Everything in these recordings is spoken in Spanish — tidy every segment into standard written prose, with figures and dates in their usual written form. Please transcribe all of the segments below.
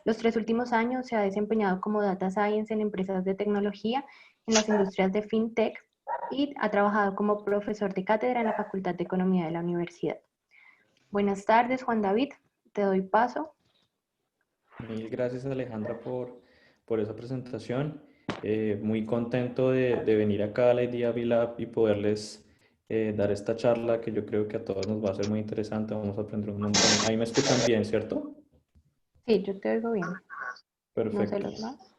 Los 3 últimos años se ha desempeñado como Data Science en empresas de tecnología, en las industrias de FinTech y ha trabajado como profesor de cátedra en la Facultad de Economía de la universidad. Buenas tardes, Juan David. Te doy paso. Mil gracias Alejandra por esa presentación. Muy contento de venir acá a la Idea Lab y poderles dar esta charla que yo creo que a todos nos va a ser muy interesante. Vamos a aprender un montón. Ahí me escuchan bien, ¿cierto? Sí, yo te oigo bien. No sé Perfecto. los más.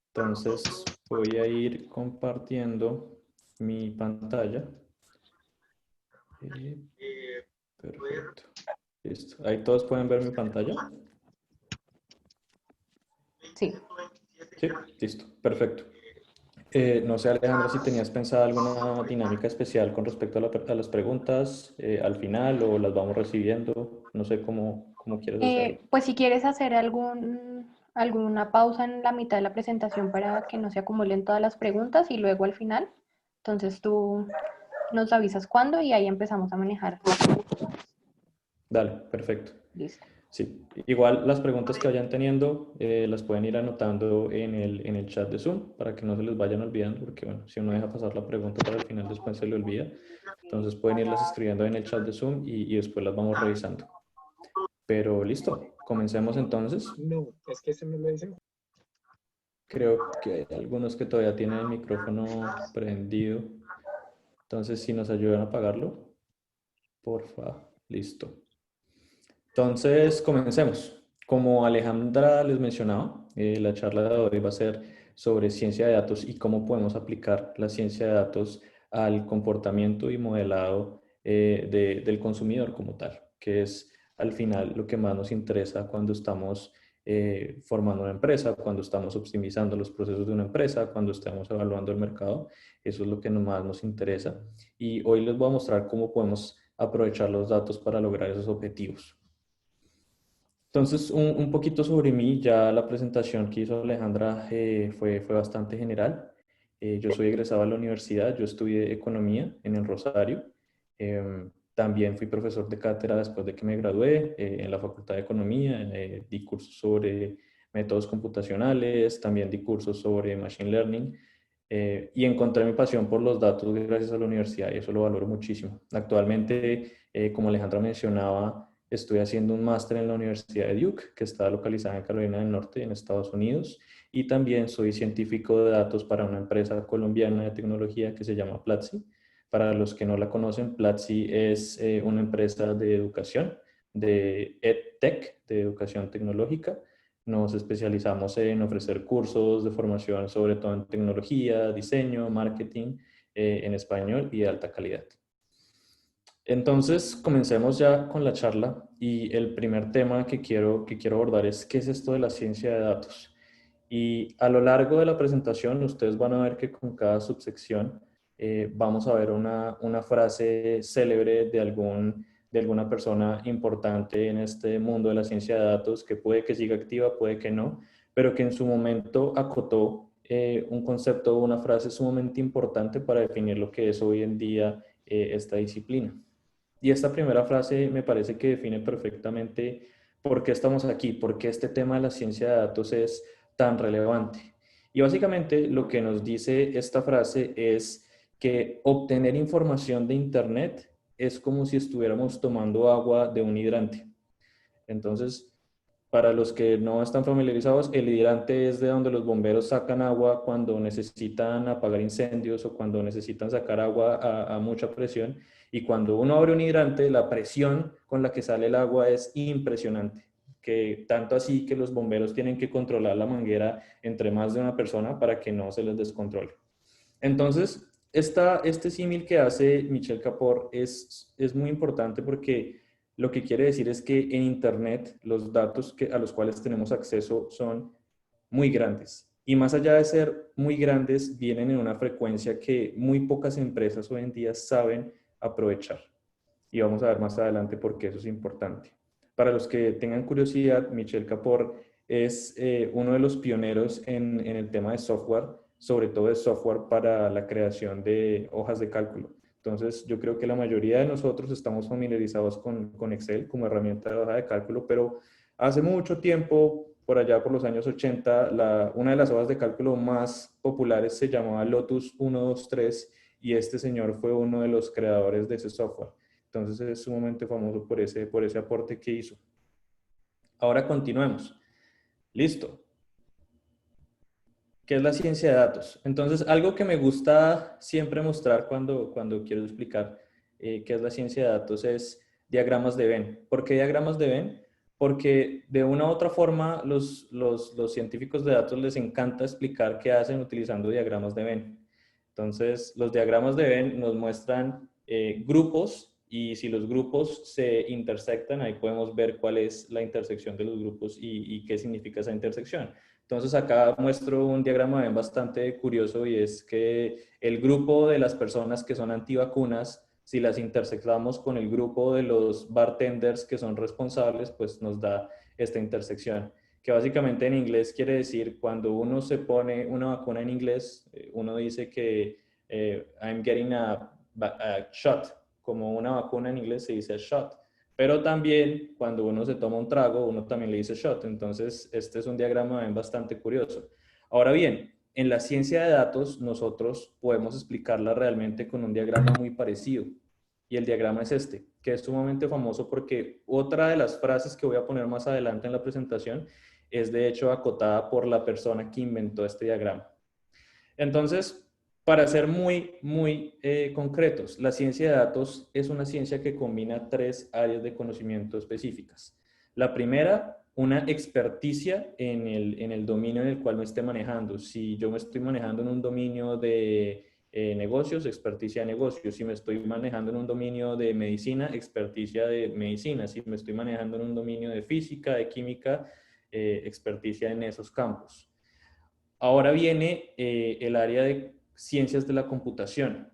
Entonces voy a ir compartiendo mi pantalla. Eh, Perfecto. Listo. Ahí todos pueden ver mi pantalla. Sí. Sí, listo. Perfecto. No sé, Alejandra, si tenías pensada alguna dinámica especial con respecto a las preguntas al final o las vamos recibiendo. No sé cómo quieres hacerlo. Pues si quieres hacer alguna pausa en la mitad de la presentación para que no se acumulen todas las preguntas y luego al final, entonces tú nos avisas cuándo y ahí empezamos a manejar. Dale, perfecto. Listo. Sí, igual las preguntas que vayan teniendo las pueden ir anotando en el chat de Zoom para que no se les vayan olvidando, porque bueno, si uno deja pasar la pregunta para el final, después se le olvida. Entonces pueden irlas escribiendo en el chat de Zoom y después las vamos revisando. Pero listo, comencemos entonces. No, es que se me lo dicen. Creo que hay algunos que todavía tienen el micrófono prendido. Entonces, si nos ayudan a apagarlo, porfa, listo. Entonces, comencemos. Como Alejandra les mencionaba, la charla de hoy va a ser sobre ciencia de datos y cómo podemos aplicar la ciencia de datos al comportamiento y modelado del consumidor como tal, que es al final lo que más nos interesa cuando estamos formando una empresa, cuando estamos optimizando los procesos de una empresa, cuando estamos evaluando el mercado. Eso es lo que más nos interesa. Y hoy les voy a mostrar cómo podemos aprovechar los datos para lograr esos objetivos. Entonces, un poquito sobre mí, ya la presentación que hizo Alejandra fue bastante general. Yo soy egresado de la universidad, yo estudié economía en el Rosario. También fui profesor de cátedra después de que me gradué en la Facultad de Economía. Di cursos sobre métodos computacionales, también di cursos sobre Machine Learning. Y encontré mi pasión por los datos gracias a la universidad y eso lo valoro muchísimo. Actualmente, como Alejandra mencionaba, estoy haciendo un máster en la Universidad de Duke, que está localizada en Carolina del Norte, en Estados Unidos, y también soy científico de datos para una empresa colombiana de tecnología que se llama Platzi. Para los que no la conocen, Platzi es una empresa de educación, de EdTech, de educación tecnológica. Nos especializamos en ofrecer cursos de formación, sobre todo en tecnología, diseño, marketing, en español y de alta calidad. Entonces, comencemos ya con la charla y el primer tema que quiero abordar es ¿qué es esto de la ciencia de datos? Y a lo largo de la presentación ustedes van a ver que con cada subsección vamos a ver una frase célebre de alguna persona importante en este mundo de la ciencia de datos que puede que siga activa, puede que no, pero que en su momento acotó un concepto o una frase sumamente importante para definir lo que es hoy en día esta disciplina. Y esta primera frase me parece que define perfectamente por qué estamos aquí, por qué este tema de la ciencia de datos es tan relevante. Y básicamente lo que nos dice esta frase es que obtener información de Internet es como si estuviéramos tomando agua de un hidrante. Entonces, para los que no están familiarizados, el hidrante es de donde los bomberos sacan agua cuando necesitan apagar incendios o cuando necesitan sacar agua a mucha presión. Y cuando uno abre un hidrante, la presión con la que sale el agua es impresionante. Que tanto así que los bomberos tienen que controlar la manguera entre más de una persona para que no se les descontrole. Entonces, este símil que hace Michel Capor es muy importante porque lo que quiere decir es que en Internet los datos a los cuales tenemos acceso son muy grandes. Y más allá de ser muy grandes, vienen en una frecuencia que muy pocas empresas hoy en día saben aprovechar. Y vamos a ver más adelante por qué eso es importante. Para los que tengan curiosidad, Michel Capor es uno de los pioneros en el tema de software, sobre todo de software para la creación de hojas de cálculo. Entonces, yo creo que la mayoría de nosotros estamos familiarizados con Excel como herramienta de hoja de cálculo, pero Hace mucho tiempo, por allá por los años 80, una de las hojas de cálculo más populares se llamaba Lotus 123 y este señor fue uno de los creadores de ese software. Entonces es sumamente famoso por ese aporte que hizo. Ahora continuemos. Listo. ¿Qué es la ciencia de datos? Entonces, algo que me gusta siempre mostrar cuando quiero explicar qué es la ciencia de datos es diagramas de Venn. ¿Por qué diagramas de Venn? Porque de una u otra forma los científicos de datos les encanta explicar qué hacen utilizando diagramas de Venn. Entonces, los diagramas de Venn nos muestran grupos y si los grupos se intersectan, ahí podemos ver cuál es la intersección de los grupos y qué significa esa intersección. Entonces acá muestro un diagrama bien bastante curioso y es que el grupo de las personas que son antivacunas, si las intersectamos con el grupo de los bartenders que son responsables, pues nos da esta intersección, que básicamente en inglés quiere decir cuando uno se pone una vacuna en inglés, uno dice que I'm getting a shot, como una vacuna en inglés se dice shot. Pero también cuando uno se toma un trago, uno también le dice shot. Entonces, este es un diagrama bastante curioso. Ahora bien, en la ciencia de datos, nosotros podemos explicarla realmente con un diagrama muy parecido. Y el diagrama es este, que es sumamente famoso porque otra de las frases que voy a poner más adelante en la presentación es de hecho acotada por la persona que inventó este diagrama. Entonces, para ser muy concretos, la ciencia de datos es una ciencia que combina tres áreas de conocimiento específicas. La primera, una experticia en el dominio en el cual me esté manejando. Si yo me estoy manejando en un dominio de negocios, experticia de negocios. Si me estoy manejando en un dominio de medicina, experticia de medicina. Si me estoy manejando en un dominio de física, de química, experticia en esos campos. Ahora viene el área de ciencias de la computación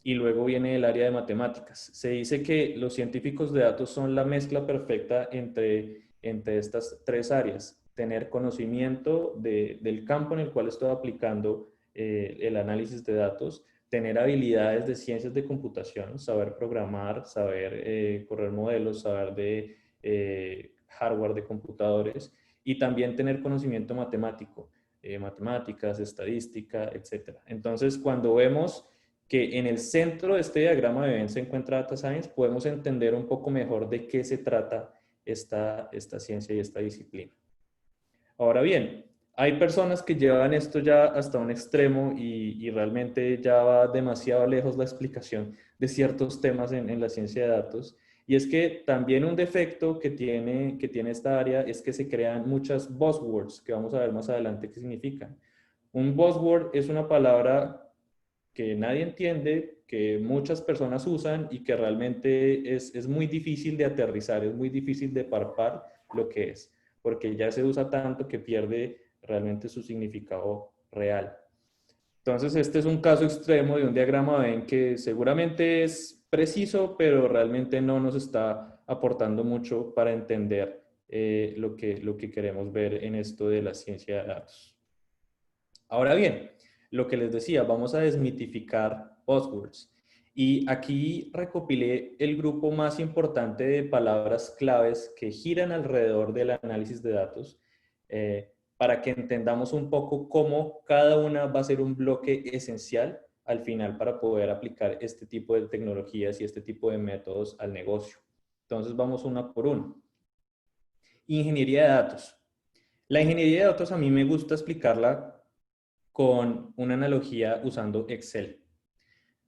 y luego viene el área de matemáticas. Se dice que los científicos de datos son la mezcla perfecta entre estas tres áreas. Tener conocimiento del campo en el cual estoy aplicando el análisis de datos, tener habilidades de ciencias de computación, saber programar, saber correr modelos, saber de hardware de computadores y también tener conocimiento matemático matemáticas, estadística, etcétera. Entonces, cuando vemos que en el centro de este diagrama de Venn se encuentra Data Science, podemos entender un poco mejor de qué se trata esta ciencia y esta disciplina. Ahora bien, hay personas que llevan esto ya hasta un extremo y realmente ya va demasiado lejos la explicación de ciertos temas en la ciencia de datos. Y es que también un defecto que tiene esta área es que se crean muchas buzzwords, que vamos a ver más adelante qué significan. Un buzzword es una palabra que nadie entiende, que muchas personas usan y que realmente es muy difícil de aterrizar, es muy difícil de palpar lo que es, porque ya se usa tanto que pierde realmente su significado real. Entonces, este es un caso extremo de un diagrama Venn que seguramente es preciso, pero realmente no nos está aportando mucho para entender lo que queremos ver en esto de la ciencia de datos. Ahora bien, lo que les decía, vamos a desmitificar buzzwords. Y aquí recopilé el grupo más importante de palabras claves que giran alrededor del análisis de datos para que entendamos un poco cómo cada una va a ser un bloque esencial al final para poder aplicar este tipo de tecnologías y este tipo de métodos al negocio. Entonces vamos una por una. Ingeniería de datos. La ingeniería de datos a mí me gusta explicarla con una analogía usando Excel.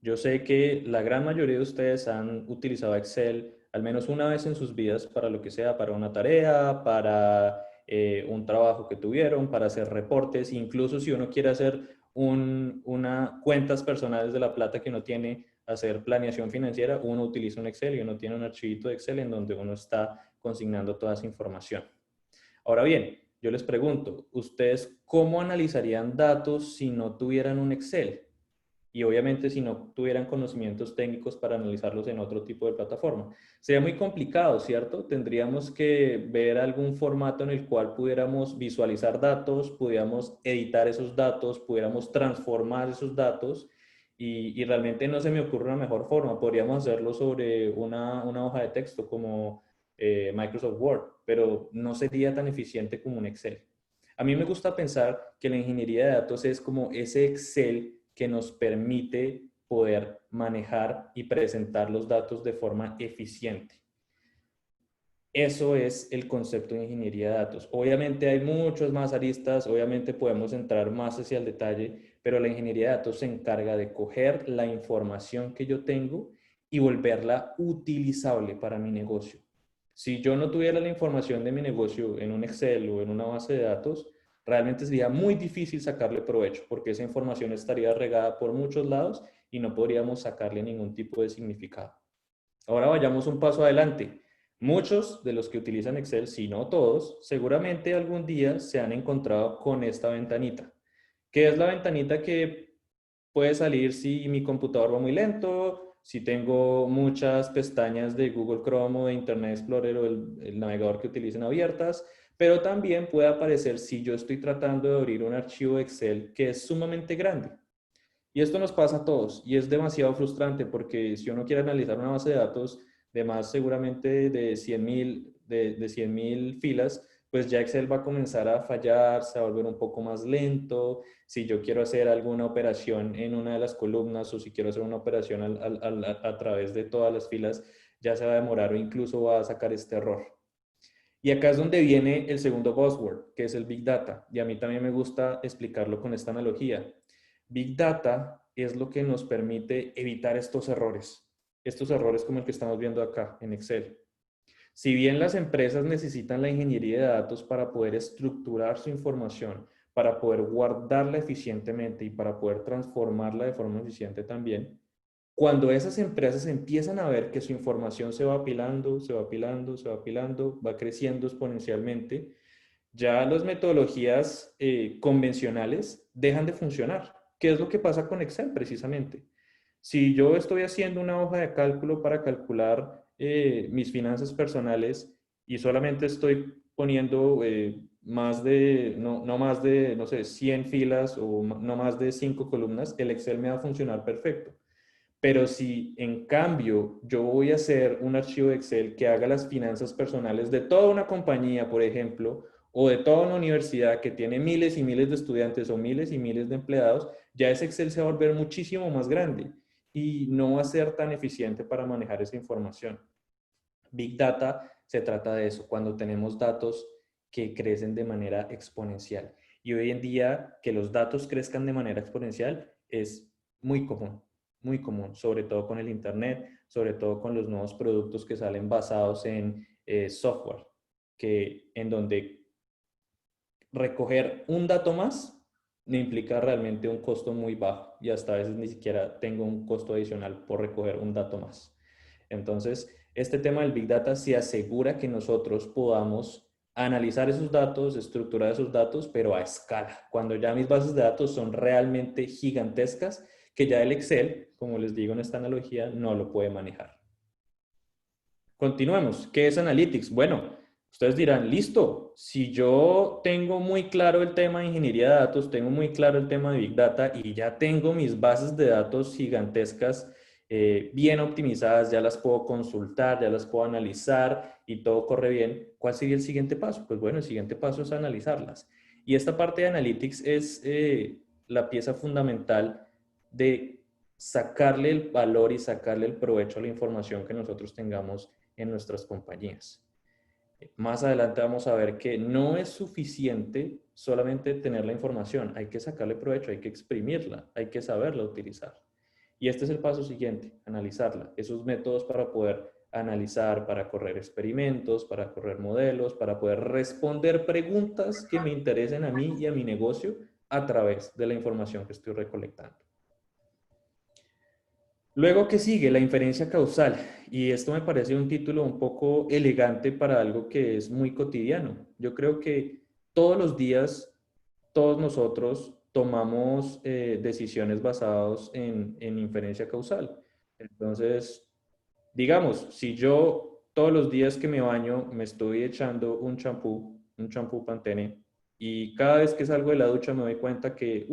Yo sé que la gran mayoría de ustedes han utilizado Excel al menos una vez en sus vidas para lo que sea, para una tarea, para un trabajo que tuvieron, para hacer reportes, incluso si uno quiere hacer cuentas personales de la plata que uno tiene, hacer planeación financiera, uno utiliza un Excel y uno tiene un archivito de Excel en donde uno está consignando toda esa información. Ahora bien, yo les pregunto, ¿ustedes cómo analizarían datos si no tuvieran un Excel? Y obviamente si no tuvieran conocimientos técnicos para analizarlos en otro tipo de plataforma. Sería muy complicado, ¿cierto? Tendríamos que ver algún formato en el cual pudiéramos visualizar datos, pudiéramos editar esos datos, pudiéramos transformar esos datos y realmente no se me ocurre una mejor forma. Podríamos hacerlo sobre una hoja de texto como Microsoft Word, pero no sería tan eficiente como un Excel. A mí me gusta pensar que la ingeniería de datos es como ese Excel que nos permite poder manejar y presentar los datos de forma eficiente. Eso es el concepto de ingeniería de datos. Obviamente hay muchos más aristas, obviamente podemos entrar más hacia el detalle, pero la ingeniería de datos se encarga de coger la información que yo tengo y volverla utilizable para mi negocio. Si yo no tuviera la información de mi negocio en un Excel o en una base de datos, realmente sería muy difícil sacarle provecho porque esa información estaría regada por muchos lados y no podríamos sacarle ningún tipo de significado. Ahora vayamos un paso adelante. Muchos de los que utilizan Excel, si no todos, seguramente algún día se han encontrado con esta ventanita. ¿Qué es la ventanita que puede salir si mi computador va muy lento, si tengo muchas pestañas de Google Chrome o de Internet Explorer o el navegador que utilicen abiertas? Pero también puede aparecer si yo estoy tratando de abrir un archivo Excel que es sumamente grande. Y esto nos pasa a todos y es demasiado frustrante porque si uno quiere analizar una base de datos de más seguramente de 100.000 filas, pues ya Excel va a comenzar a fallar, se va a volver un poco más lento. Si yo quiero hacer alguna operación en una de las columnas o si quiero hacer una operación a través de todas las filas, ya se va a demorar o incluso va a sacar este error. Y acá es donde viene el segundo buzzword, que es el Big Data. Y a mí también me gusta explicarlo con esta analogía. Big Data es lo que nos permite evitar estos errores como el que estamos viendo acá en Excel. Si bien las empresas necesitan la ingeniería de datos para poder estructurar su información, para poder guardarla eficientemente y para poder transformarla de forma eficiente también, cuando esas empresas empiezan a ver que su información se va apilando, se va apilando, se va apilando, va creciendo exponencialmente, ya las metodologías convencionales dejan de funcionar. ¿Qué es lo que pasa con Excel precisamente? Si yo estoy haciendo una hoja de cálculo para calcular mis finanzas personales y solamente estoy poniendo no más de, no sé, 100 filas o no más de 5 columnas, el Excel me va a funcionar perfecto. Pero si en cambio yo voy a hacer un archivo de Excel que haga las finanzas personales de toda una compañía, por ejemplo, o de toda una universidad que tiene miles y miles de estudiantes o miles y miles de empleados, ya ese Excel se va a volver muchísimo más grande y no va a ser tan eficiente para manejar esa información. Big Data se trata de eso, cuando tenemos datos que crecen de manera exponencial. Y hoy en día que los datos crezcan de manera exponencial es muy común, sobre todo con el Internet, sobre todo con los nuevos productos que salen basados en software, en donde recoger un dato más me implica realmente un costo muy bajo y hasta a veces ni siquiera tengo un costo adicional por recoger un dato más. Entonces, este tema del Big Data se asegura que nosotros podamos analizar esos datos, estructurar esos datos, pero a escala, cuando ya mis bases de datos son realmente gigantescas, que ya el Excel, como les digo en esta analogía, no lo puede manejar. Continuemos. ¿Qué es Analytics? Bueno, ustedes dirán, listo, si yo tengo muy claro el tema de ingeniería de datos, tengo muy claro el tema de Big Data y ya tengo mis bases de datos gigantescas bien optimizadas, ya las puedo consultar, ya las puedo analizar y todo corre bien, ¿cuál sería el siguiente paso? Pues bueno, el siguiente paso es analizarlas. Y esta parte de Analytics es la pieza fundamental de sacarle el valor y sacarle el provecho a la información que nosotros tengamos en nuestras compañías. Más adelante vamos a ver que no es suficiente solamente tener la información, hay que sacarle provecho, hay que exprimirla, hay que saberla utilizar. Y este es el paso siguiente, analizarla. Esos métodos para poder analizar, para correr experimentos, para correr modelos, para poder responder preguntas que me interesen a mí y a mi negocio a través de la información que estoy recolectando. Luego, ¿qué sigue? La inferencia causal. Y esto me parece un título un poco elegante para algo que es muy cotidiano. Yo creo que todos los días, todos nosotros tomamos decisiones basadas en inferencia causal. Entonces, digamos, si yo todos los días que me baño me estoy echando un champú Pantene, y cada vez que salgo de la ducha me doy cuenta que,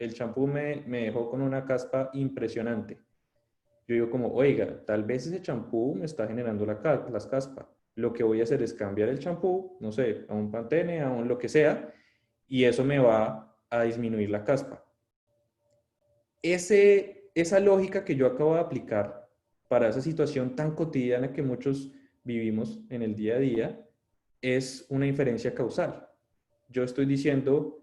el champú me dejó con una caspa impresionante. Yo digo como, oiga, tal vez ese champú me está generando las caspas. lo que voy a hacer es cambiar el champú, no sé, a un Pantene, a un lo que sea, y eso me va a disminuir la caspa. Esa lógica que yo acabo de aplicar para esa situación tan cotidiana que muchos vivimos en el día a día es una inferencia causal. Yo estoy diciendo,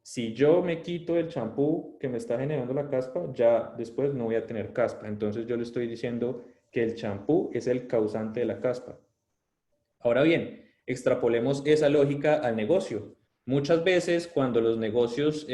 si yo me quito el champú que me está generando la caspa, ya después no voy a tener caspa. Entonces yo le estoy diciendo que el champú es el causante de la caspa. Ahora bien, extrapolemos esa lógica al negocio. Muchas veces cuando los negocios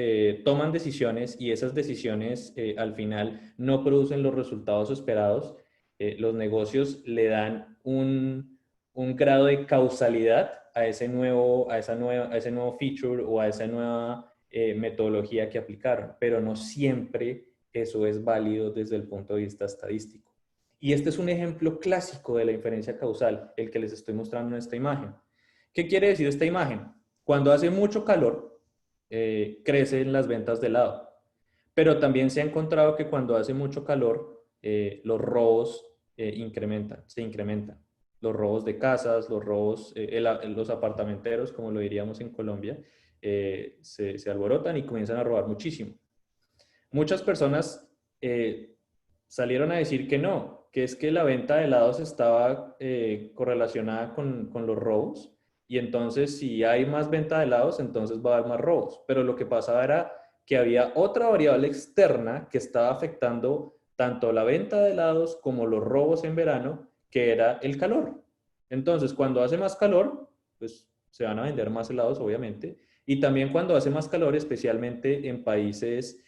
toman decisiones y esas decisiones al final no producen los resultados esperados, los negocios le dan un grado de causalidad a a ese nuevo feature o a esa nueva metodología que aplicaron, pero no siempre eso es válido desde el punto de vista estadístico. Y este es un ejemplo clásico de la inferencia causal, el que les estoy mostrando en esta imagen. ¿Qué quiere decir esta imagen? Cuando hace mucho calor, crecen las ventas de helado. Pero también se ha encontrado que cuando hace mucho calor, los robos se incrementan. Los robos de casas, los robos, los apartamenteros, como lo diríamos en Colombia, se alborotan y comienzan a robar muchísimo. Muchas personas salieron a decir que no, que es que la venta de helados estaba correlacionada con los robos y entonces si hay más venta de helados, entonces va a haber más robos. Pero lo que pasaba era que había otra variable externa que estaba afectando tanto la venta de helados como los robos en verano, que era el calor. Entonces, cuando hace más calor, pues se van a vender más helados, obviamente. Y también cuando hace más calor, especialmente en países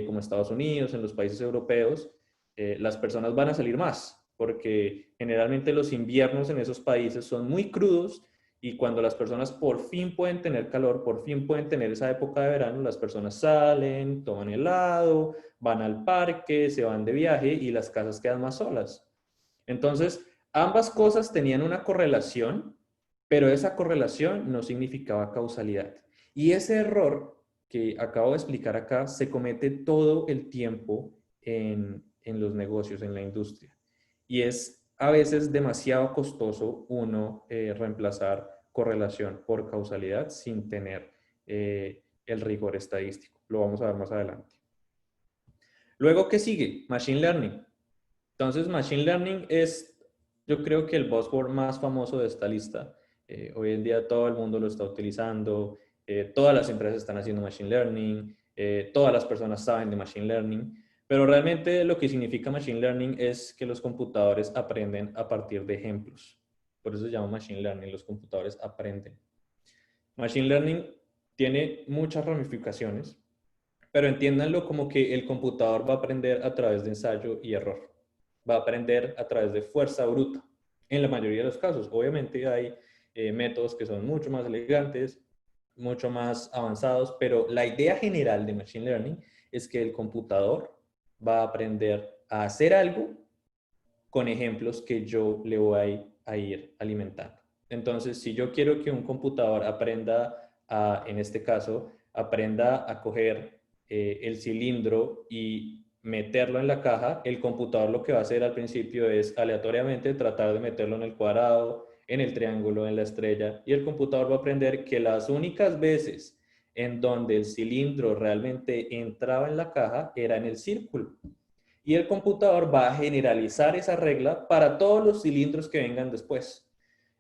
como Estados Unidos, en los países europeos, las personas van a salir más, porque generalmente los inviernos en esos países son muy crudos y cuando las personas por fin pueden tener calor, por fin pueden tener esa época de verano, las personas salen, toman helado, van al parque, se van de viaje y las casas quedan más solas. Entonces, ambas cosas tenían una correlación, pero esa correlación no significaba causalidad. Y ese error que acabo de explicar acá se comete todo el tiempo en los negocios, en la industria. Y es a veces demasiado costoso uno reemplazar correlación por causalidad sin tener el rigor estadístico. Lo vamos a ver más adelante. Luego, ¿qué sigue? Machine Learning. Entonces, Machine Learning es, yo creo que el buzzword más famoso de esta lista. Hoy en día todo el mundo lo está utilizando, todas las empresas están haciendo Machine Learning, todas las personas saben de Machine Learning, pero realmente lo que significa Machine Learning es que los computadores aprenden a partir de ejemplos. Por eso se llama Machine Learning, los computadores aprenden. Machine Learning tiene muchas ramificaciones, pero entiéndanlo como que el computador va a aprender a través de ensayo y error. Va a aprender a través de fuerza bruta. En la mayoría de los casos, obviamente hay métodos que son mucho más elegantes, mucho más avanzados, pero la idea general de Machine Learning es que el computador va a aprender a hacer algo con ejemplos que yo le voy a ir alimentando. Entonces, si yo quiero que un computador aprenda en este caso, aprenda a coger el cilindro y meterlo en la caja, el computador lo que va a hacer al principio es aleatoriamente tratar de meterlo en el cuadrado, en el triángulo, en la estrella, y el computador va a aprender que las únicas veces en donde el cilindro realmente entraba en la caja era en el círculo. Y el computador va a generalizar esa regla para todos los cilindros que vengan después.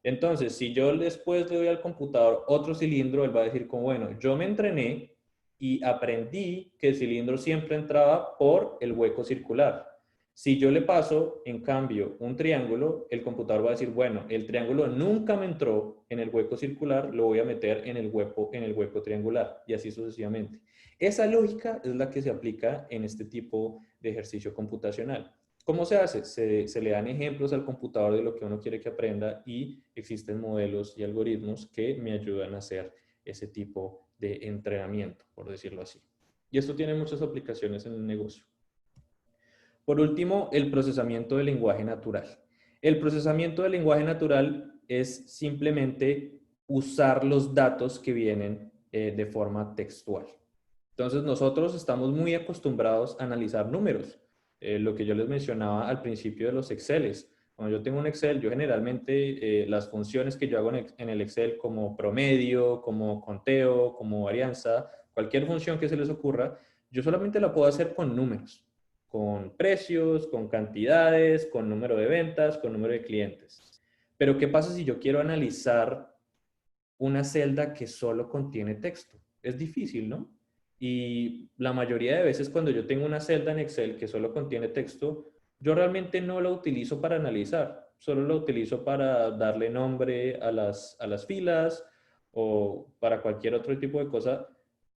Entonces, si yo después le doy al computador otro cilindro, él va a decir como, bueno, yo me entrené y aprendí que el cilindro siempre entraba por el hueco circular. Si yo le paso, en cambio, un triángulo, el computador va a decir, bueno, el triángulo nunca me entró en el hueco circular, lo voy a meter en el hueco triangular y así sucesivamente. Esa lógica es la que se aplica en este tipo de ejercicio computacional. ¿Cómo se hace? Se le dan ejemplos al computador de lo que uno quiere que aprenda y existen modelos y algoritmos que me ayudan a hacer ese tipo de entrenamiento, por decirlo así. Y esto tiene muchas aplicaciones en el negocio. Por último, el procesamiento del lenguaje natural. El procesamiento del lenguaje natural es simplemente usar los datos que vienen de forma textual. Entonces, nosotros estamos muy acostumbrados a analizar números. Lo que yo les mencionaba al principio de los Exceles. Cuando yo tengo un Excel, yo generalmente las funciones que yo hago en el Excel como promedio, como conteo, como varianza, cualquier función que se les ocurra, yo solamente la puedo hacer con números, con precios, con cantidades, con número de ventas, con número de clientes. Pero ¿qué pasa si yo quiero analizar una celda que solo contiene texto? Es difícil, ¿no? Y la mayoría de veces cuando yo tengo una celda en Excel que solo contiene texto, yo realmente no la utilizo para analizar, solo la utilizo para darle nombre a las filas o para cualquier otro tipo de cosa,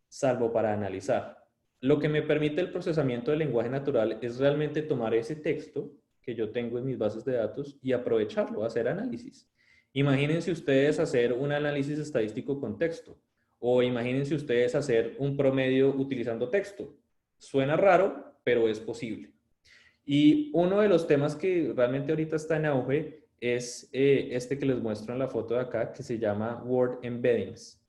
salvo para analizar. Lo que me permite el procesamiento del lenguaje natural es realmente tomar ese texto que yo tengo en mis bases de datos y aprovecharlo, hacer análisis. Imagínense ustedes hacer un análisis estadístico con texto o imagínense ustedes hacer un promedio utilizando texto. Suena raro, pero es posible. Y uno de los temas que realmente ahorita está en auge es este que les muestro en la foto de acá, que se llama Word Embeddings.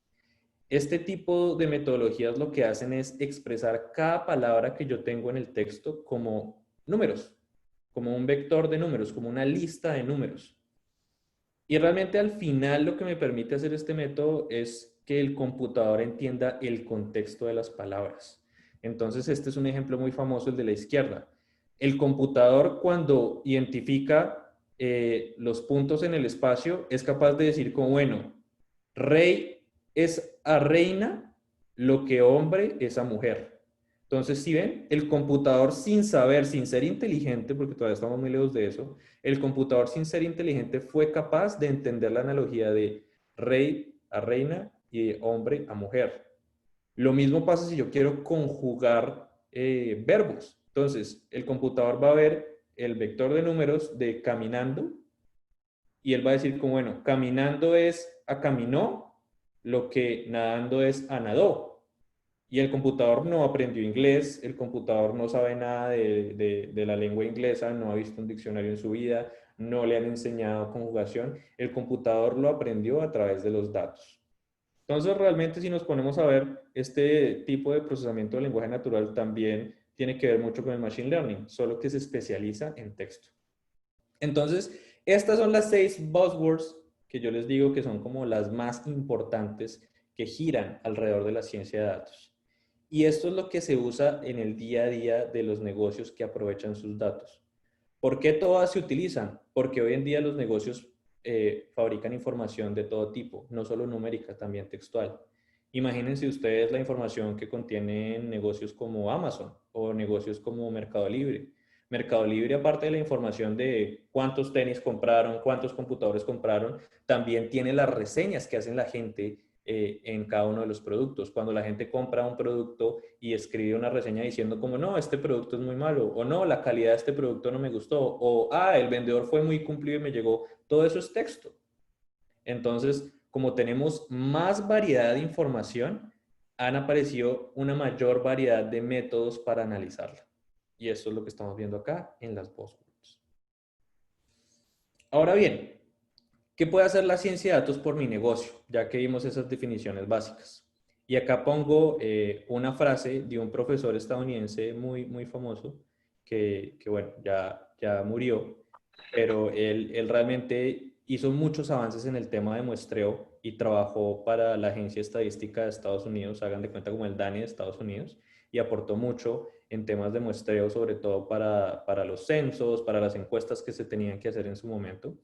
Este tipo de metodologías lo que hacen es expresar cada palabra que yo tengo en el texto como números, como un vector de números, como una lista de números. Y realmente al final lo que me permite hacer este método es que el computador entienda el contexto de las palabras. Entonces, este es un ejemplo muy famoso, el de la izquierda. El computador cuando identifica los puntos en el espacio es capaz de decir como, bueno, rey es a reina lo que hombre es a mujer. Entonces, si ven, el computador sin saber, sin ser inteligente, porque todavía estamos muy lejos de eso, el computador sin ser inteligente fue capaz de entender la analogía de rey a reina y de hombre a mujer. Lo mismo pasa si yo quiero conjugar verbos. Entonces, el computador va a ver el vector de números de caminando y él va a decir como, bueno, caminando es a caminó, lo que nadando es a nadó. Y el computador no aprendió inglés, el computador no sabe nada de la lengua inglesa, no ha visto un diccionario en su vida, no le han enseñado conjugación. El computador lo aprendió a través de los datos. Entonces, realmente si nos ponemos a ver, este tipo de procesamiento del lenguaje natural también tiene que ver mucho con el machine learning, solo que se especializa en texto. Entonces, estas son las 6 buzzwords que yo les digo que son como las más importantes que giran alrededor de la ciencia de datos. Y esto es lo que se usa en el día a día de los negocios que aprovechan sus datos. ¿Por qué todas se utilizan? Porque hoy en día los negocios fabrican información de todo tipo, no solo numérica, también textual. Imagínense ustedes la información que contienen negocios como Amazon o negocios como Mercado Libre. Mercado Libre, aparte de la información de cuántos tenis compraron, cuántos computadores compraron, también tiene las reseñas que hacen la gente en cada uno de los productos. Cuando la gente compra un producto y escribe una reseña diciendo como, no, este producto es muy malo, o no, la calidad de este producto no me gustó, o, el vendedor fue muy cumplido y me llegó, todo eso es texto. Entonces, como tenemos más variedad de información, han aparecido una mayor variedad de métodos para analizarla. Y eso es lo que estamos viendo acá en las buzzwords. Ahora bien, ¿qué puede hacer la ciencia de datos por mi negocio? Ya que vimos esas definiciones básicas. Y acá pongo una frase de un profesor estadounidense muy famoso, que bueno, ya murió, pero él realmente hizo muchos avances en el tema de muestreo y trabajó para la Agencia Estadística de Estados Unidos, hagan de cuenta como el DANE de Estados Unidos, y aportó mucho en temas de muestreo, sobre todo para los censos, para las encuestas que se tenían que hacer en su momento.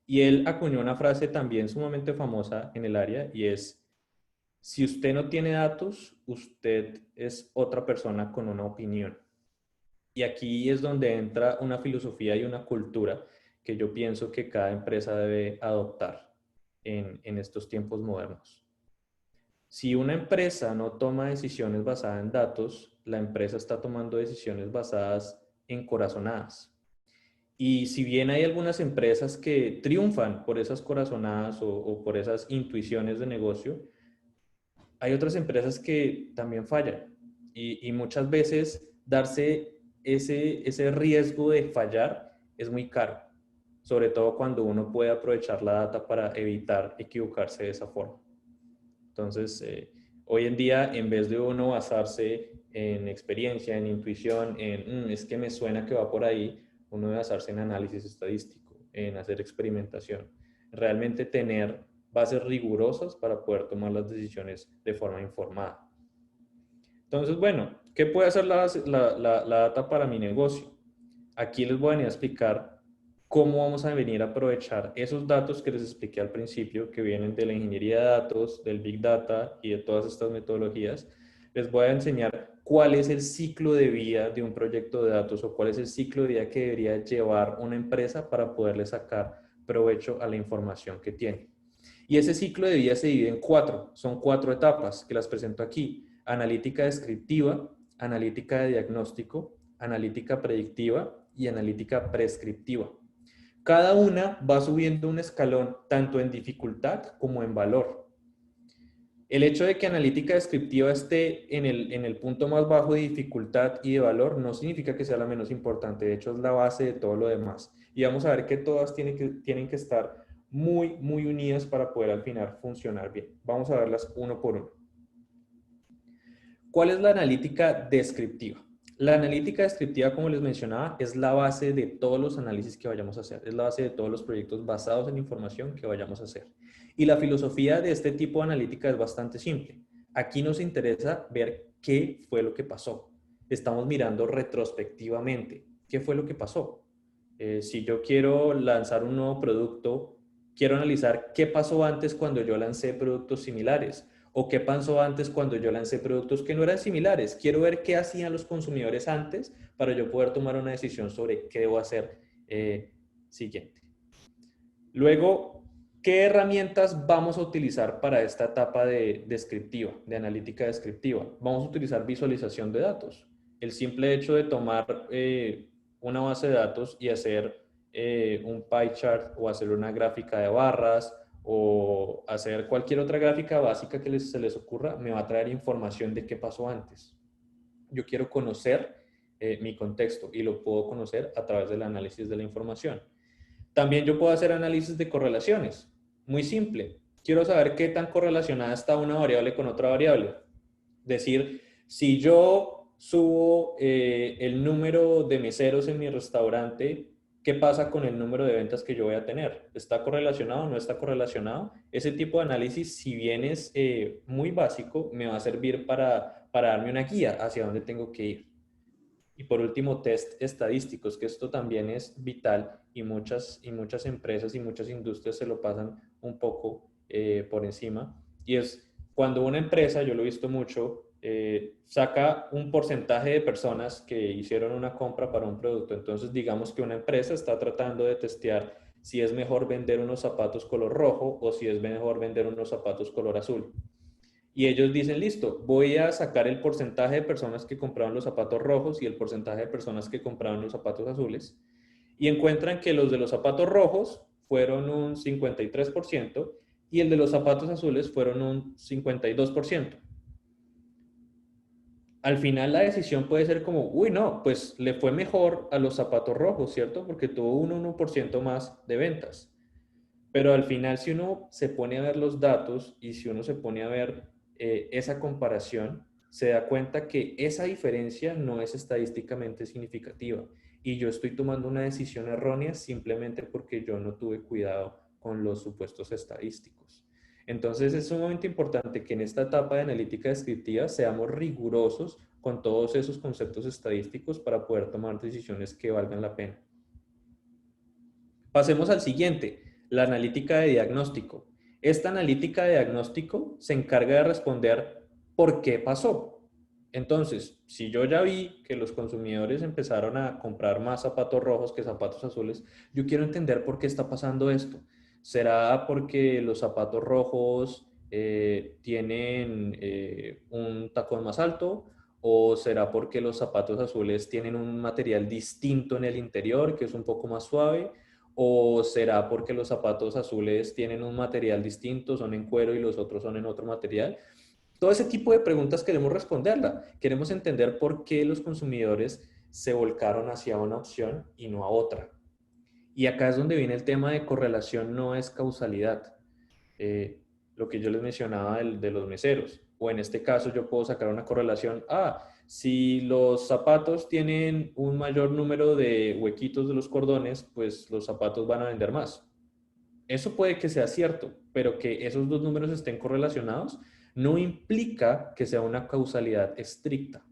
Y él acuñó una frase también sumamente famosa en el área y es, si usted no tiene datos, usted es otra persona con una opinión. Y aquí es donde entra una filosofía y una cultura que yo pienso que cada empresa debe adoptar en estos tiempos modernos. Si una empresa no toma decisiones basadas en datos, la empresa está tomando decisiones basadas en corazonadas. Y si bien hay algunas empresas que triunfan por esas corazonadas o por esas intuiciones de negocio, hay otras empresas que también fallan. Y muchas veces darse ese riesgo de fallar es muy caro, sobre todo cuando uno puede aprovechar la data para evitar equivocarse de esa forma. Entonces, hoy en día, en vez de uno basarse en experiencia, en intuición, en es que me suena que va por ahí, uno debe basarse en análisis estadístico, en hacer experimentación. Realmente tener bases rigurosas para poder tomar las decisiones de forma informada. Entonces, bueno, ¿qué puede hacer la data para mi negocio? Aquí les voy a venir a explicar cómo vamos a venir a aprovechar esos datos que les expliqué al principio, que vienen de la ingeniería de datos, del Big Data y de todas estas metodologías. Les voy a enseñar cuál es el ciclo de vida de un proyecto de datos o cuál es el ciclo de vida que debería llevar una empresa para poderle sacar provecho a la información que tiene. Y ese ciclo de vida se divide en cuatro, son cuatro etapas que las presento aquí: analítica descriptiva, analítica de diagnóstico, analítica predictiva y analítica prescriptiva. Cada una va subiendo un escalón tanto en dificultad como en valor. El hecho de que analítica descriptiva esté en el punto más bajo de dificultad y de valor no significa que sea la menos importante, de hecho es la base de todo lo demás. Y vamos a ver que todas tienen que estar muy, muy unidas para poder al final funcionar bien. Vamos a verlas uno por uno. ¿Cuál es la analítica descriptiva? La analítica descriptiva, como les mencionaba, es la base de todos los análisis que vayamos a hacer. Es la base de todos los proyectos basados en información que vayamos a hacer. Y la filosofía de este tipo de analítica es bastante simple. Aquí nos interesa ver qué fue lo que pasó. Estamos mirando retrospectivamente. ¿Qué fue lo que pasó? Si yo quiero lanzar un nuevo producto, quiero analizar qué pasó antes cuando yo lancé productos similares. ¿O qué pasó antes cuando yo lancé productos que no eran similares? Quiero ver qué hacían los consumidores antes para yo poder tomar una decisión sobre qué debo hacer siguiente. Luego, ¿qué herramientas vamos a utilizar para esta etapa de analítica descriptiva? Vamos a utilizar visualización de datos. El simple hecho de tomar una base de datos y hacer un pie chart o hacer una gráfica de barras o hacer cualquier otra gráfica básica que se les ocurra, me va a traer información de qué pasó antes. Yo quiero conocer mi contexto y lo puedo conocer a través del análisis de la información. También yo puedo hacer análisis de correlaciones. Muy simple. Quiero saber qué tan correlacionada está una variable con otra variable. Decir, si yo subo el número de meseros en mi restaurante, ¿qué pasa con el número de ventas que yo voy a tener? ¿Está correlacionado o no está correlacionado? Ese tipo de análisis, si bien es muy básico, me va a servir para darme una guía hacia dónde tengo que ir. Y por último, test estadísticos, que esto también es vital y muchas empresas y muchas industrias se lo pasan un poco por encima. Y es cuando una empresa, yo lo he visto mucho, saca un porcentaje de personas que hicieron una compra para un producto. Entonces, digamos que una empresa está tratando de testear si es mejor vender unos zapatos color rojo o si es mejor vender unos zapatos color azul. Y ellos dicen, listo, voy a sacar el porcentaje de personas que compraron los zapatos rojos y el porcentaje de personas que compraron los zapatos azules. Y encuentran que los de los zapatos rojos fueron un 53% y el de los zapatos azules fueron un 52%. Al final la decisión puede ser como, uy, no, pues le fue mejor a los zapatos rojos, ¿cierto? Porque tuvo un 1% más de ventas. Pero al final, si uno se pone a ver los datos y si uno se pone a ver esa comparación, se da cuenta que esa diferencia no es estadísticamente significativa y yo estoy tomando una decisión errónea simplemente porque yo no tuve cuidado con los supuestos estadísticos. Entonces es sumamente importante que en esta etapa de analítica descriptiva seamos rigurosos con todos esos conceptos estadísticos para poder tomar decisiones que valgan la pena. Pasemos al siguiente, la analítica de diagnóstico. Esta analítica de diagnóstico se encarga de responder por qué pasó. Entonces, si yo ya vi que los consumidores empezaron a comprar más zapatos rojos que zapatos azules, yo quiero entender por qué está pasando esto. ¿Será porque los zapatos rojos tienen un tacón más alto? ¿O será porque los zapatos azules tienen un material distinto en el interior que es un poco más suave? ¿O será porque los zapatos azules tienen un material distinto, son en cuero y los otros son en otro material? Todo ese tipo de preguntas queremos responderla. Queremos entender por qué los consumidores se volcaron hacia una opción y no a otra. Y acá es donde viene el tema de correlación, no es causalidad. lo que yo les mencionaba de los meseros. O en este caso yo puedo sacar una correlación. Si los zapatos tienen un mayor número de huequitos de los cordones, pues los zapatos van a vender más. Eso puede que sea cierto, pero que esos dos números estén correlacionados no implica que sea una causalidad estricta.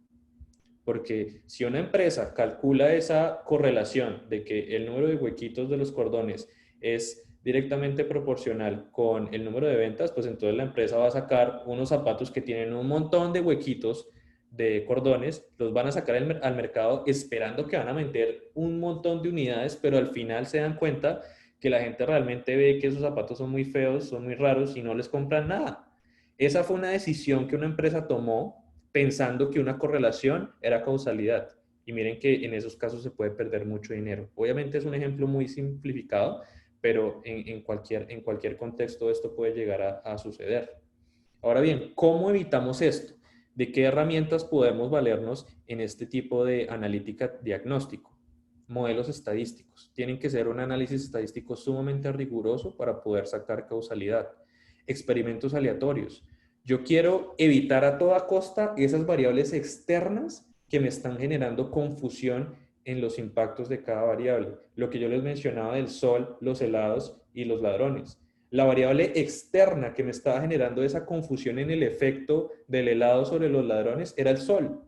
Porque si una empresa calcula esa correlación de que el número de huequitos de los cordones es directamente proporcional con el número de ventas, pues entonces la empresa va a sacar unos zapatos que tienen un montón de huequitos de cordones, los van a sacar al mercado esperando que van a meter un montón de unidades, pero al final se dan cuenta que la gente realmente ve que esos zapatos son muy feos, son muy raros y no les compran nada. Esa fue una decisión que una empresa tomó pensando que una correlación era causalidad. Y miren que en esos casos se puede perder mucho dinero. Obviamente es un ejemplo muy simplificado, pero en cualquier contexto esto puede llegar a suceder. Ahora bien, ¿cómo evitamos esto? ¿De qué herramientas podemos valernos en este tipo de analítica diagnóstico? Modelos estadísticos. Tienen que ser un análisis estadístico sumamente riguroso para poder sacar causalidad. Experimentos aleatorios. Yo quiero evitar a toda costa esas variables externas que me están generando confusión en los impactos de cada variable. Lo que yo les mencionaba del sol, los helados y los ladrones. La variable externa que me estaba generando esa confusión en el efecto del helado sobre los ladrones era el sol.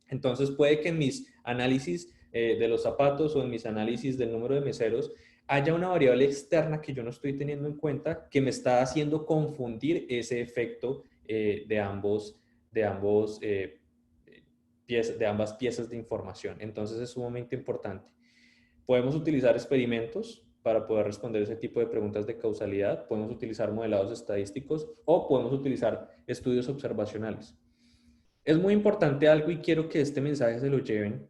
Entonces puede que en mis análisis de los zapatos o en mis análisis del número de meseros haya una variable externa que yo no estoy teniendo en cuenta que me está haciendo confundir ese efecto de ambas piezas de información. Entonces es sumamente importante. Podemos utilizar experimentos para poder responder ese tipo de preguntas de causalidad, podemos utilizar modelados estadísticos o podemos utilizar estudios observacionales. Es muy importante algo y quiero que este mensaje se lo lleven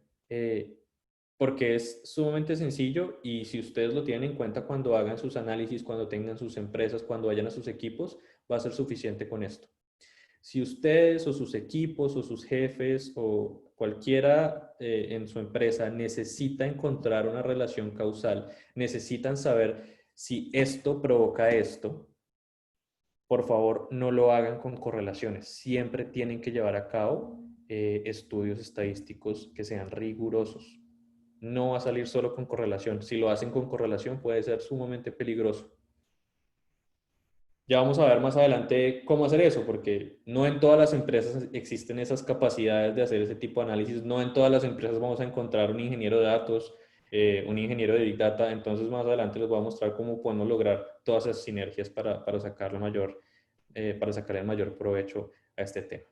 porque es sumamente sencillo y si ustedes lo tienen en cuenta cuando hagan sus análisis, cuando tengan sus empresas, cuando vayan a sus equipos, va a ser suficiente con esto. Si ustedes o sus equipos o sus jefes o cualquiera en su empresa necesita encontrar una relación causal, necesitan saber si esto provoca esto, por favor no lo hagan con correlaciones. Siempre tienen que llevar a cabo estudios estadísticos que sean rigurosos. No va a salir solo con correlación. Si lo hacen con correlación puede ser sumamente peligroso. Ya vamos a ver más adelante cómo hacer eso, porque no en todas las empresas existen esas capacidades de hacer ese tipo de análisis, no en todas las empresas vamos a encontrar un ingeniero de datos, un ingeniero de Big Data, entonces más adelante les voy a mostrar cómo podemos lograr todas esas sinergias para sacar el mayor provecho a este tema.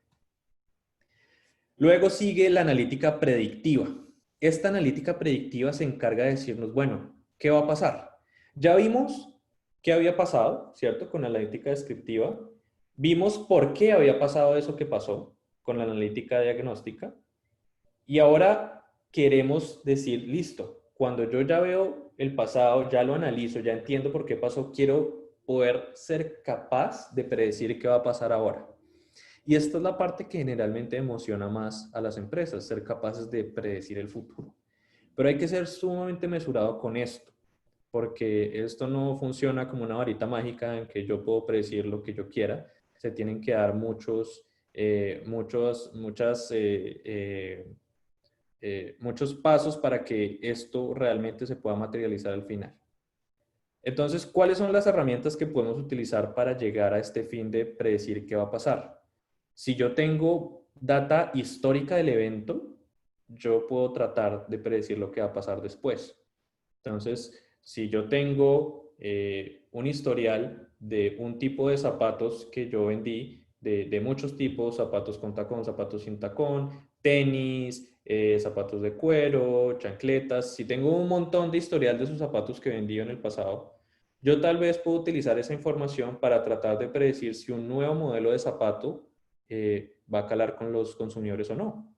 Luego sigue la analítica predictiva. Esta analítica predictiva se encarga de decirnos, bueno, ¿qué va a pasar? Ya vimos qué había pasado, ¿cierto? Con la analítica descriptiva. Vimos por qué había pasado eso que pasó con la analítica diagnóstica. Y ahora queremos decir, listo, cuando yo ya veo el pasado, ya lo analizo, ya entiendo por qué pasó, quiero poder ser capaz de predecir qué va a pasar ahora. Y esta es la parte que generalmente emociona más a las empresas, ser capaces de predecir el futuro. Pero hay que ser sumamente mesurado con esto, porque esto no funciona como una varita mágica en que yo puedo predecir lo que yo quiera. Se tienen que dar muchos pasos para que esto realmente se pueda materializar al final. Entonces, ¿cuáles son las herramientas que podemos utilizar para llegar a este fin de predecir qué va a pasar? Si yo tengo data histórica del evento, yo puedo tratar de predecir lo que va a pasar después. Entonces, si yo tengo un historial de un tipo de zapatos que yo vendí, de muchos tipos, zapatos con tacón, zapatos sin tacón, tenis, zapatos de cuero, chancletas, si tengo un montón de historial de esos zapatos que vendí en el pasado, yo tal vez puedo utilizar esa información para tratar de predecir si un nuevo modelo de zapato va a calar con los consumidores o no.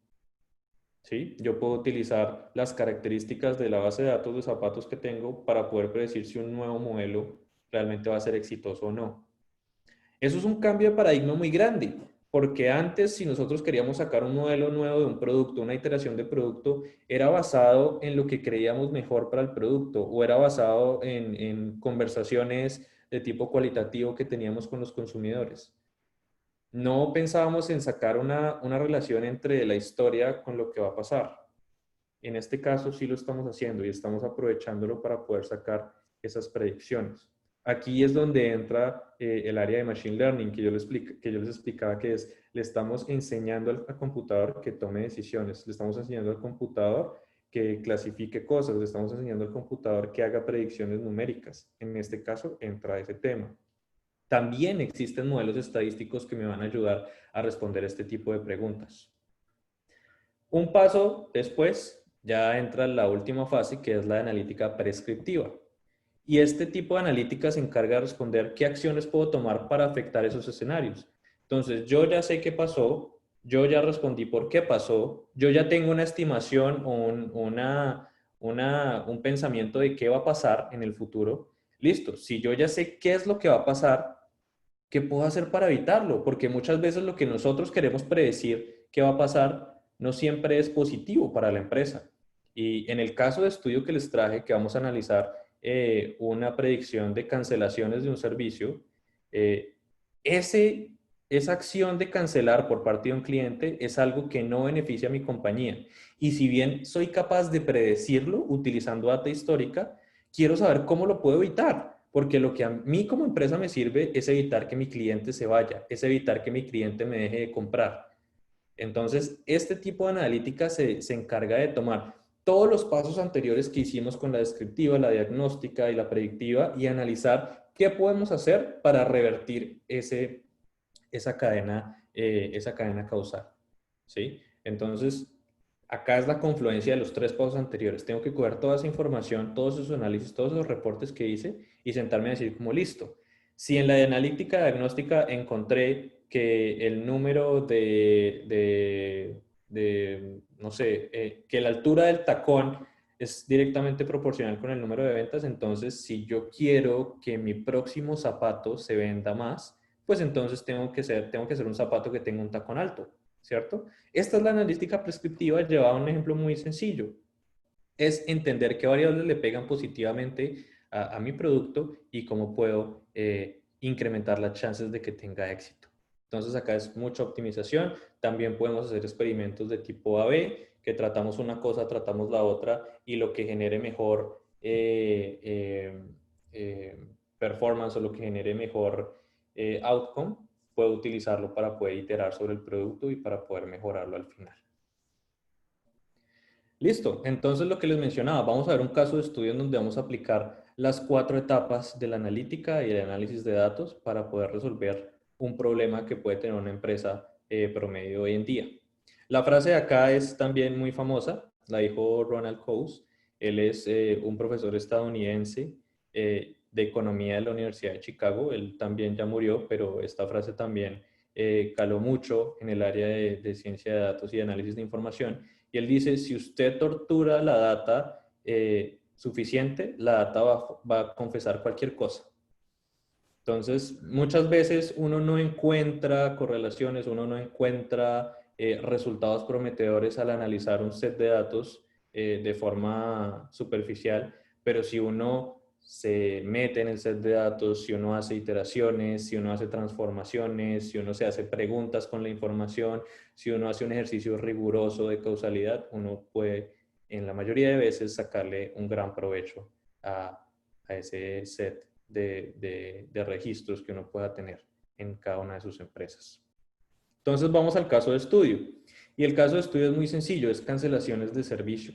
¿Sí? Yo puedo utilizar las características de la base de datos de zapatos que tengo para poder predecir si un nuevo modelo realmente va a ser exitoso o no. Eso es un cambio de paradigma muy grande, porque antes si nosotros queríamos sacar un modelo nuevo de un producto, una iteración de producto, era basado en lo que creíamos mejor para el producto o era basado en conversaciones de tipo cualitativo que teníamos con los consumidores. No pensábamos en sacar una relación entre la historia con lo que va a pasar. En este caso sí lo estamos haciendo y estamos aprovechándolo para poder sacar esas predicciones. Aquí es donde entra el área de Machine Learning que yo les explicaba que es, le estamos enseñando al computador que tome decisiones, le estamos enseñando al computador que clasifique cosas, le estamos enseñando al computador que haga predicciones numéricas. En este caso entra ese tema. También existen modelos estadísticos que me van a ayudar a responder este tipo de preguntas. Un paso después ya entra la última fase, que es la de analítica prescriptiva. Y este tipo de analítica se encarga de responder qué acciones puedo tomar para afectar esos escenarios. Entonces, yo ya sé qué pasó, yo ya respondí por qué pasó, yo ya tengo una estimación o un pensamiento de qué va a pasar en el futuro. Listo, si yo ya sé qué es lo que va a pasar, ¿qué puedo hacer para evitarlo? Porque muchas veces lo que nosotros queremos predecir que va a pasar no siempre es positivo para la empresa. Y en el caso de estudio que les traje, que vamos a analizar una predicción de cancelaciones de un servicio, eh, esa acción de cancelar por parte de un cliente es algo que no beneficia a mi compañía. Y si bien soy capaz de predecirlo utilizando data histórica, quiero saber cómo lo puedo evitar. Porque lo que a mí como empresa me sirve es evitar que mi cliente se vaya, es evitar que mi cliente me deje de comprar. Entonces, este tipo de analítica se encarga de tomar todos los pasos anteriores que hicimos con la descriptiva, la diagnóstica y la predictiva y analizar qué podemos hacer para revertir esa cadena causal. ¿Sí? Entonces, acá es la confluencia de los tres pasos anteriores. Tengo que coger toda esa información, todos esos análisis, todos esos reportes que hice y sentarme a decir como listo. Si en la analítica diagnóstica encontré que el número no sé, que la altura del tacón es directamente proporcional con el número de ventas, entonces si yo quiero que mi próximo zapato se venda más, pues entonces tengo que hacer un zapato que tenga un tacón alto, ¿cierto? Esta es la analítica prescriptiva llevada a un ejemplo muy sencillo. Es entender qué variables le pegan positivamente a mi producto y cómo puedo incrementar las chances de que tenga éxito. Entonces acá es mucha optimización. También podemos hacer experimentos de tipo A/B, que tratamos una cosa, tratamos la otra y lo que genere mejor performance o lo que genere mejor outcome, puedo utilizarlo para poder iterar sobre el producto y para poder mejorarlo al final. Listo, entonces lo que les mencionaba, vamos a ver un caso de estudio en donde vamos a aplicar las 4 etapas de la analítica y el análisis de datos para poder resolver un problema que puede tener una empresa promedio hoy en día. La frase de acá es también muy famosa, la dijo Ronald Coase. Él es un profesor estadounidense de economía de la Universidad de Chicago. Él también ya murió, pero esta frase también caló mucho en el área de ciencia de datos y de análisis de información. Y él dice, si usted tortura la data suficiente, la data va a confesar cualquier cosa. Entonces, muchas veces uno no encuentra correlaciones, uno no encuentra resultados prometedores al analizar un set de datos de forma superficial, pero si uno se mete en el set de datos, si uno hace iteraciones, si uno hace transformaciones, si uno se hace preguntas con la información, si uno hace un ejercicio riguroso de causalidad, uno puede en la mayoría de veces sacarle un gran provecho a ese set de registros que uno pueda tener en cada una de sus empresas. Entonces vamos al caso de estudio. Y el caso de estudio es muy sencillo, es cancelaciones de servicio.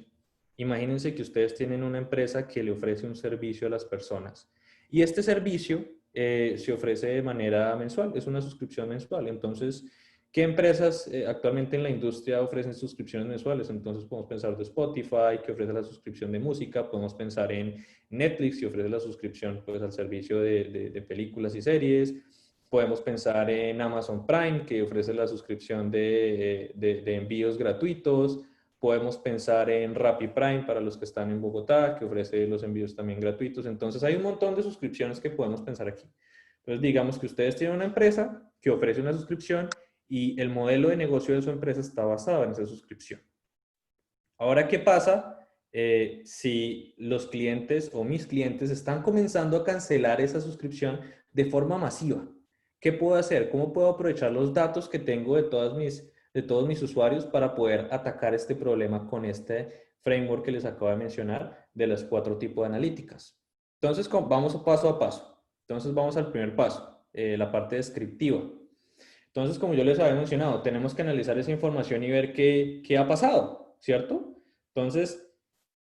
Imagínense que ustedes tienen una empresa que le ofrece un servicio a las personas y este servicio se ofrece de manera mensual, es una suscripción mensual. Entonces, ¿qué empresas actualmente en la industria ofrecen suscripciones mensuales? Entonces podemos pensar de Spotify, que ofrece la suscripción de música, podemos pensar en Netflix, que ofrece la suscripción pues, al servicio de películas y series. Podemos pensar en Amazon Prime, que ofrece la suscripción de envíos gratuitos. Podemos pensar en Rappi Prime para los que están en Bogotá, que ofrece los envíos también gratuitos. Entonces hay un montón de suscripciones que podemos pensar aquí. Entonces digamos que ustedes tienen una empresa que ofrece una suscripción y el modelo de negocio de su empresa está basado en esa suscripción. Ahora, ¿qué pasa si los clientes o mis clientes están comenzando a cancelar esa suscripción de forma masiva. ¿Qué puedo hacer? ¿Cómo puedo aprovechar los datos que tengo de todos mis usuarios para poder atacar este problema con este framework que les acabo de mencionar de los 4 tipos de analíticas? Entonces, vamos paso a paso. Entonces, vamos al primer paso, la parte descriptiva. Entonces, como yo les había mencionado, tenemos que analizar esa información y ver qué ha pasado, ¿cierto? Entonces,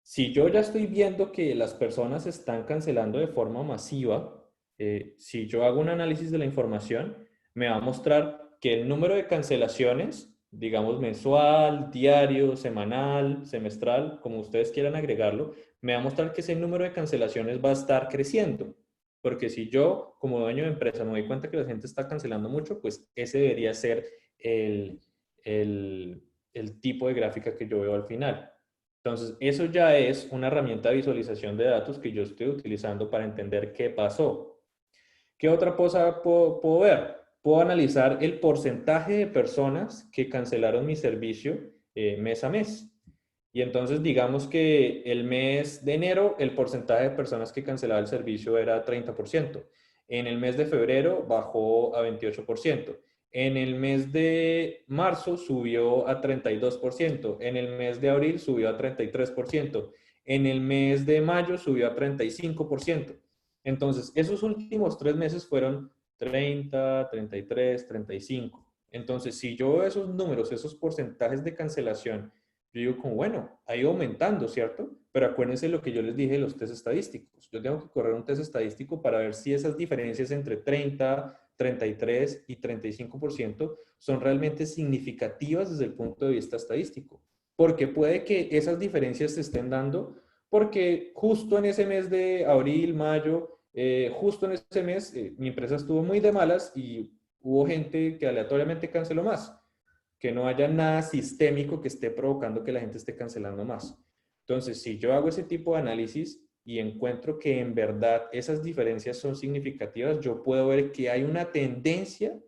si yo ya estoy viendo que las personas están cancelando de forma masiva, si yo hago un análisis de la información, me va a mostrar que el número de cancelaciones, digamos mensual, diario, semanal, semestral, como ustedes quieran agregarlo, me va a mostrar que ese número de cancelaciones va a estar creciendo. Porque si yo, como dueño de empresa, me doy cuenta que la gente está cancelando mucho, pues ese debería ser el, el, el tipo de gráfica que yo veo al final. Entonces, eso ya es una herramienta de visualización de datos que yo estoy utilizando para entender qué pasó. ¿Qué otra cosa puedo ver? Puedo analizar el porcentaje de personas que cancelaron mi servicio mes a mes. Y entonces digamos que el mes de enero el porcentaje de personas que cancelaba el servicio era 30%. En el mes de febrero bajó a 28%. En el mes de marzo subió a 32%. En el mes de abril subió a 33%. En el mes de mayo subió a 35%. Entonces, esos últimos 3 meses fueron 30, 33, 35. Entonces, si yo veo esos números, esos porcentajes de cancelación, yo digo como, bueno, ha ido aumentando, ¿cierto? Pero acuérdense lo que yo les dije de los test estadísticos. Yo tengo que correr un test estadístico para ver si esas diferencias entre 30, 33 y 35% son realmente significativas desde el punto de vista estadístico. Porque puede que esas diferencias se estén dando porque justo en ese mes de abril, mayo, justo en ese mes, mi empresa estuvo muy de malas y hubo gente que aleatoriamente canceló más, que no haya nada sistémico que esté provocando que la gente esté cancelando más. Entonces, si yo hago ese tipo de análisis y encuentro que en verdad esas diferencias son significativas, yo puedo ver que hay una tendencia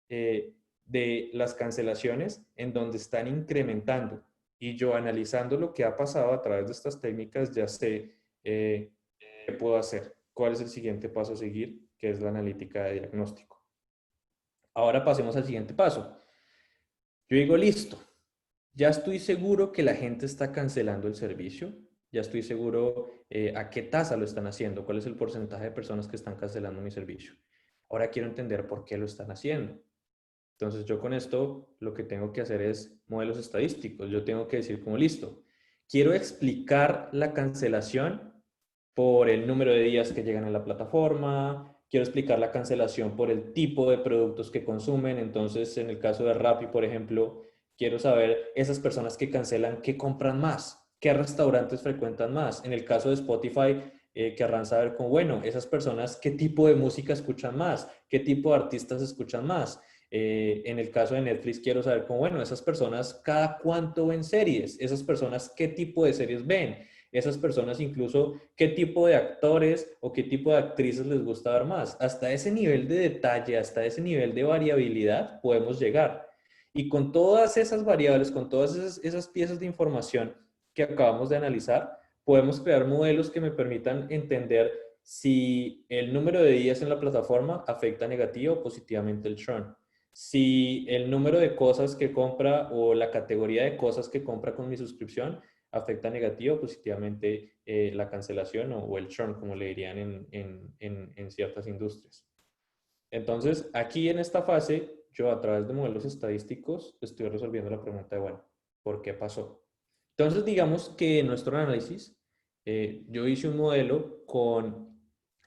de las cancelaciones en donde están incrementando. Y yo analizando lo que ha pasado a través de estas técnicas, ya sé qué puedo hacer, cuál es el siguiente paso a seguir, que es la analítica de diagnóstico. Ahora pasemos al siguiente paso. Yo digo, listo, ya estoy seguro que la gente está cancelando el servicio, ya estoy seguro a qué tasa lo están haciendo, cuál es el porcentaje de personas que están cancelando mi servicio. Ahora quiero entender por qué lo están haciendo. Entonces yo con esto lo que tengo que hacer es modelos estadísticos. Yo tengo que decir como listo, quiero explicar la cancelación por el número de días que llegan a la plataforma, quiero explicar la cancelación por el tipo de productos que consumen. Entonces en el caso de Rappi, por ejemplo, quiero saber esas personas que cancelan, qué compran más, qué restaurantes frecuentan más. En el caso de Spotify, querrán saber como, bueno, esas personas, qué tipo de música escuchan más, qué tipo de artistas escuchan más. En el caso de Netflix quiero saber cómo, bueno, esas personas cada cuánto ven series, esas personas qué tipo de series ven, esas personas incluso qué tipo de actores o qué tipo de actrices les gusta ver más. Hasta ese nivel de detalle, hasta ese nivel de variabilidad podemos llegar. Y con todas esas variables, con todas esas piezas de información que acabamos de analizar, podemos crear modelos que me permitan entender si el número de días en la plataforma afecta negativa o positivamente el churn, si el número de cosas que compra o la categoría de cosas que compra con mi suscripción afecta negativa o positivamente la cancelación o el churn, como le dirían en ciertas industrias. Entonces, aquí en esta fase, yo a través de modelos estadísticos estoy resolviendo la pregunta de, bueno, ¿por qué pasó? Entonces, digamos que en nuestro análisis, yo hice un modelo con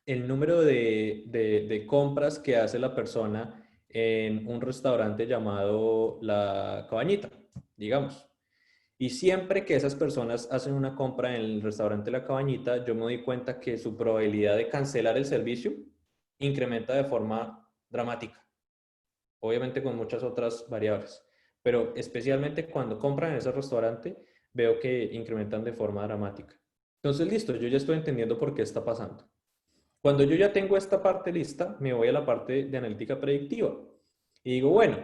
el número de compras que hace la persona en un restaurante llamado La Cabañita, digamos. Y siempre que esas personas hacen una compra en el restaurante La Cabañita, yo me doy cuenta que su probabilidad de cancelar el servicio incrementa de forma dramática, obviamente con muchas otras variables, pero especialmente cuando compran en ese restaurante, veo que incrementan de forma dramática. Entonces, listo, yo ya estoy entendiendo por qué está pasando. Cuando yo ya tengo esta parte lista, me voy a la parte de analítica predictiva y digo, bueno,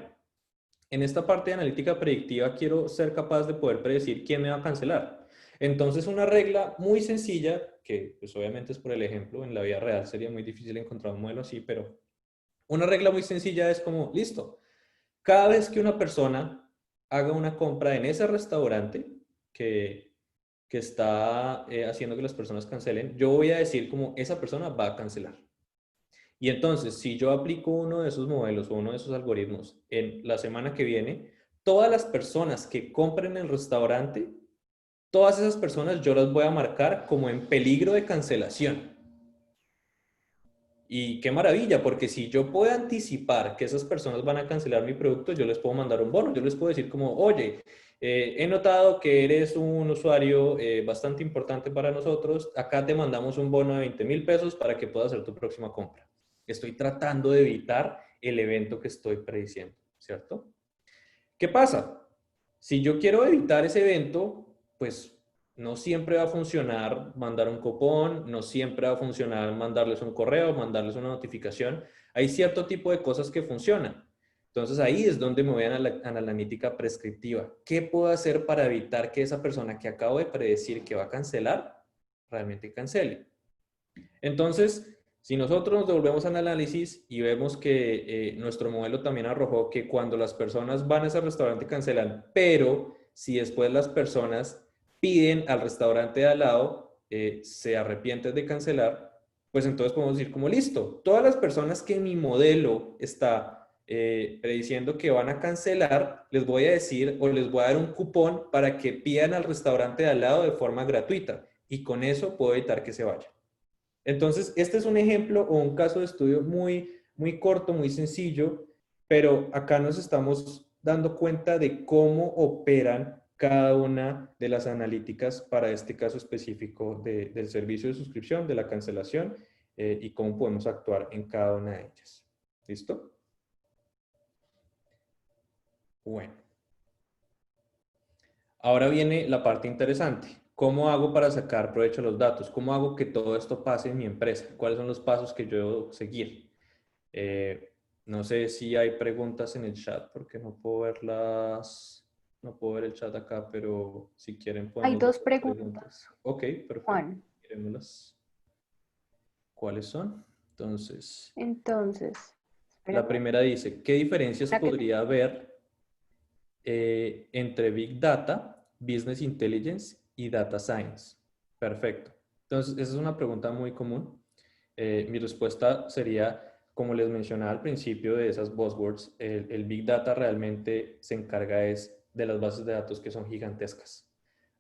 en esta parte de analítica predictiva quiero ser capaz de poder predecir quién me va a cancelar. Entonces, una regla muy sencilla, que pues obviamente es por el ejemplo, en la vida real sería muy difícil encontrar un modelo así, pero una regla muy sencilla es como, listo, cada vez que una persona haga una compra en ese restaurante que, que está haciendo que las personas cancelen, yo voy a decir como esa persona va a cancelar. Y entonces, si yo aplico uno de esos modelos o uno de esos algoritmos en la semana que viene, todas las personas que compren en el restaurante, todas esas personas yo las voy a marcar como en peligro de cancelación. Y qué maravilla, porque si yo puedo anticipar que esas personas van a cancelar mi producto, yo les puedo mandar un bono, yo les puedo decir como, oye, he notado que eres un usuario bastante importante para nosotros, acá te mandamos un bono de 20,000 pesos para que puedas hacer tu próxima compra. Estoy tratando de evitar el evento que estoy prediciendo, ¿cierto? ¿Qué pasa? Si yo quiero evitar ese evento, pues no siempre va a funcionar mandar un cupón, no siempre va a funcionar mandarles un correo, mandarles una notificación. Hay cierto tipo de cosas que funcionan. Entonces ahí es donde me voy a la analítica prescriptiva. ¿Qué puedo hacer para evitar que esa persona que acabo de predecir que va a cancelar, realmente cancele? Entonces, si nosotros nos devolvemos al análisis y vemos que nuestro modelo también arrojó que cuando las personas van a ese restaurante cancelan, pero si después las personas piden al restaurante de al lado, se arrepienten de cancelar, pues entonces podemos decir como listo, todas las personas que mi modelo está prediciendo que van a cancelar, les voy a decir o les voy a dar un cupón para que pidan al restaurante de al lado de forma gratuita y con eso puedo evitar que se vayan. Entonces, este es un ejemplo o un caso de estudio muy corto, muy sencillo, pero acá nos estamos dando cuenta de cómo operan cada una de las analíticas para este caso específico del servicio de suscripción, de la cancelación, y cómo podemos actuar en cada una de ellas. ¿Listo? Bueno, ahora viene la parte interesante. ¿Cómo hago para sacar provecho de los datos? ¿Cómo hago que todo esto pase en mi empresa? ¿Cuáles son los pasos que yo debo seguir? Eh, no sé si hay preguntas en el chat porque no puedo verlas, no puedo ver el chat acá, pero si quieren Hay podemos ver dos las preguntas, preguntas. Ok, perfecto. Juan. Miremoslas. ¿Cuáles son? Entonces, Entonces, la espérame, primera dice, ¿qué diferencias la que podría haber entre Big Data, Business Intelligence y Data Science? Perfecto. Entonces, esa es una pregunta muy común. Mi respuesta sería, como les mencionaba al principio de esas buzzwords, el Big Data realmente se encarga es de las bases de datos que son gigantescas.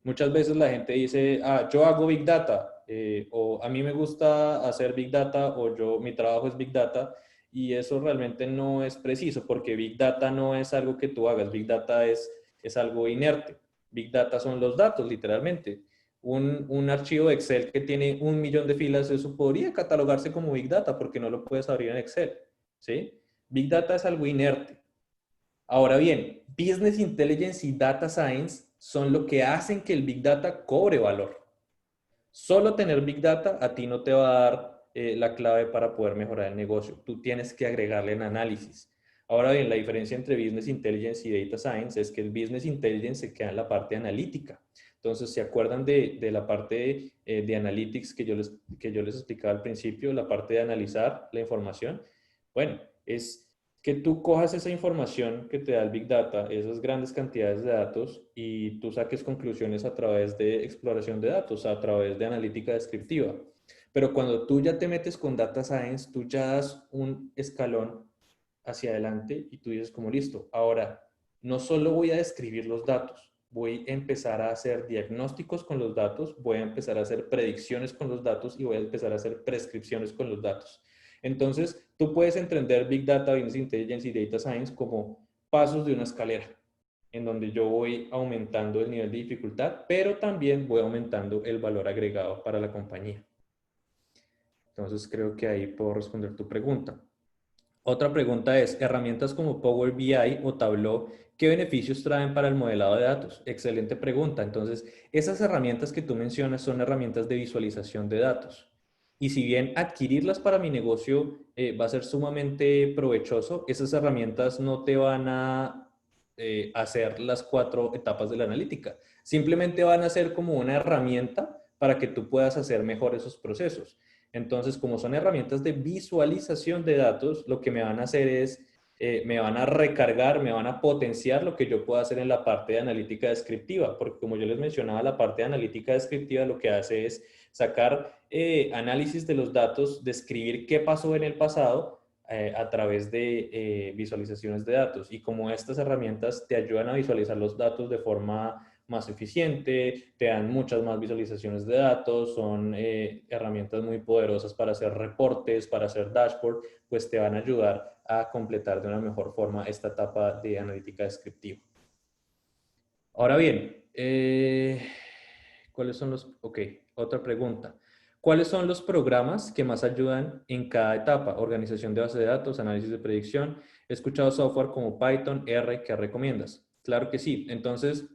Muchas veces la gente dice, yo hago Big Data, o a mí me gusta hacer Big Data, o mi trabajo es Big Data, y eso realmente no es preciso, porque Big Data no es algo que tú hagas, Big Data es algo inerte. Big Data son los datos, literalmente. Un archivo de Excel que tiene 1 millón de filas, eso podría catalogarse como Big Data porque no lo puedes abrir en Excel, ¿sí? Big Data es algo inerte. Ahora bien, Business Intelligence y Data Science son lo que hacen que el Big Data cobre valor. Solo tener Big Data a ti no te va a dar la clave para poder mejorar el negocio. Tú tienes que agregarle en análisis. Ahora bien, la diferencia entre Business Intelligence y Data Science es que el Business Intelligence se queda en la parte analítica. Entonces, ¿se acuerdan de la parte de analytics que yo les explicaba al principio, la parte de analizar la información? Bueno, es que tú cojas esa información que te da el Big Data, esas grandes cantidades de datos, y tú saques conclusiones a través de exploración de datos, a través de analítica descriptiva. Pero cuando tú ya te metes con Data Science, tú ya das un escalón hacia adelante y tú dices como listo, ahora no solo voy a describir los datos, voy a empezar a hacer diagnósticos con los datos, voy a empezar a hacer predicciones con los datos y voy a empezar a hacer prescripciones con los datos. Entonces, tú puedes entender Big Data, Business Intelligence y Data Science como pasos de una escalera, en donde yo voy aumentando el nivel de dificultad, pero también voy aumentando el valor agregado para la compañía. Entonces, creo que ahí puedo responder tu pregunta. Otra pregunta es, herramientas como Power BI o Tableau, ¿qué beneficios traen para el modelado de datos? Excelente pregunta. Entonces, esas herramientas que tú mencionas son herramientas de visualización de datos. Y si bien adquirirlas para mi negocio va a ser sumamente provechoso, esas herramientas no te van a hacer las 4 etapas de la analítica. Simplemente van a ser como una herramienta para que tú puedas hacer mejor esos procesos. Entonces, como son herramientas de visualización de datos, lo que me van a hacer es, me van a recargar, me van a potenciar lo que yo puedo hacer en la parte de analítica descriptiva, porque como yo les mencionaba, la parte de analítica descriptiva lo que hace es sacar análisis de los datos, describir qué pasó en el pasado a través de visualizaciones de datos. Y como estas herramientas te ayudan a visualizar los datos de forma más eficiente, te dan muchas más visualizaciones de datos, son herramientas muy poderosas para hacer reportes, para hacer dashboard, pues te van a ayudar a completar de una mejor forma esta etapa de analítica descriptiva. Ahora bien, ¿cuáles son los...? Ok, otra pregunta. ¿Cuáles son los programas que más ayudan en cada etapa? Organización de base de datos, análisis de predicción. He escuchado software como Python, R, ¿qué recomiendas? Claro que sí. Entonces,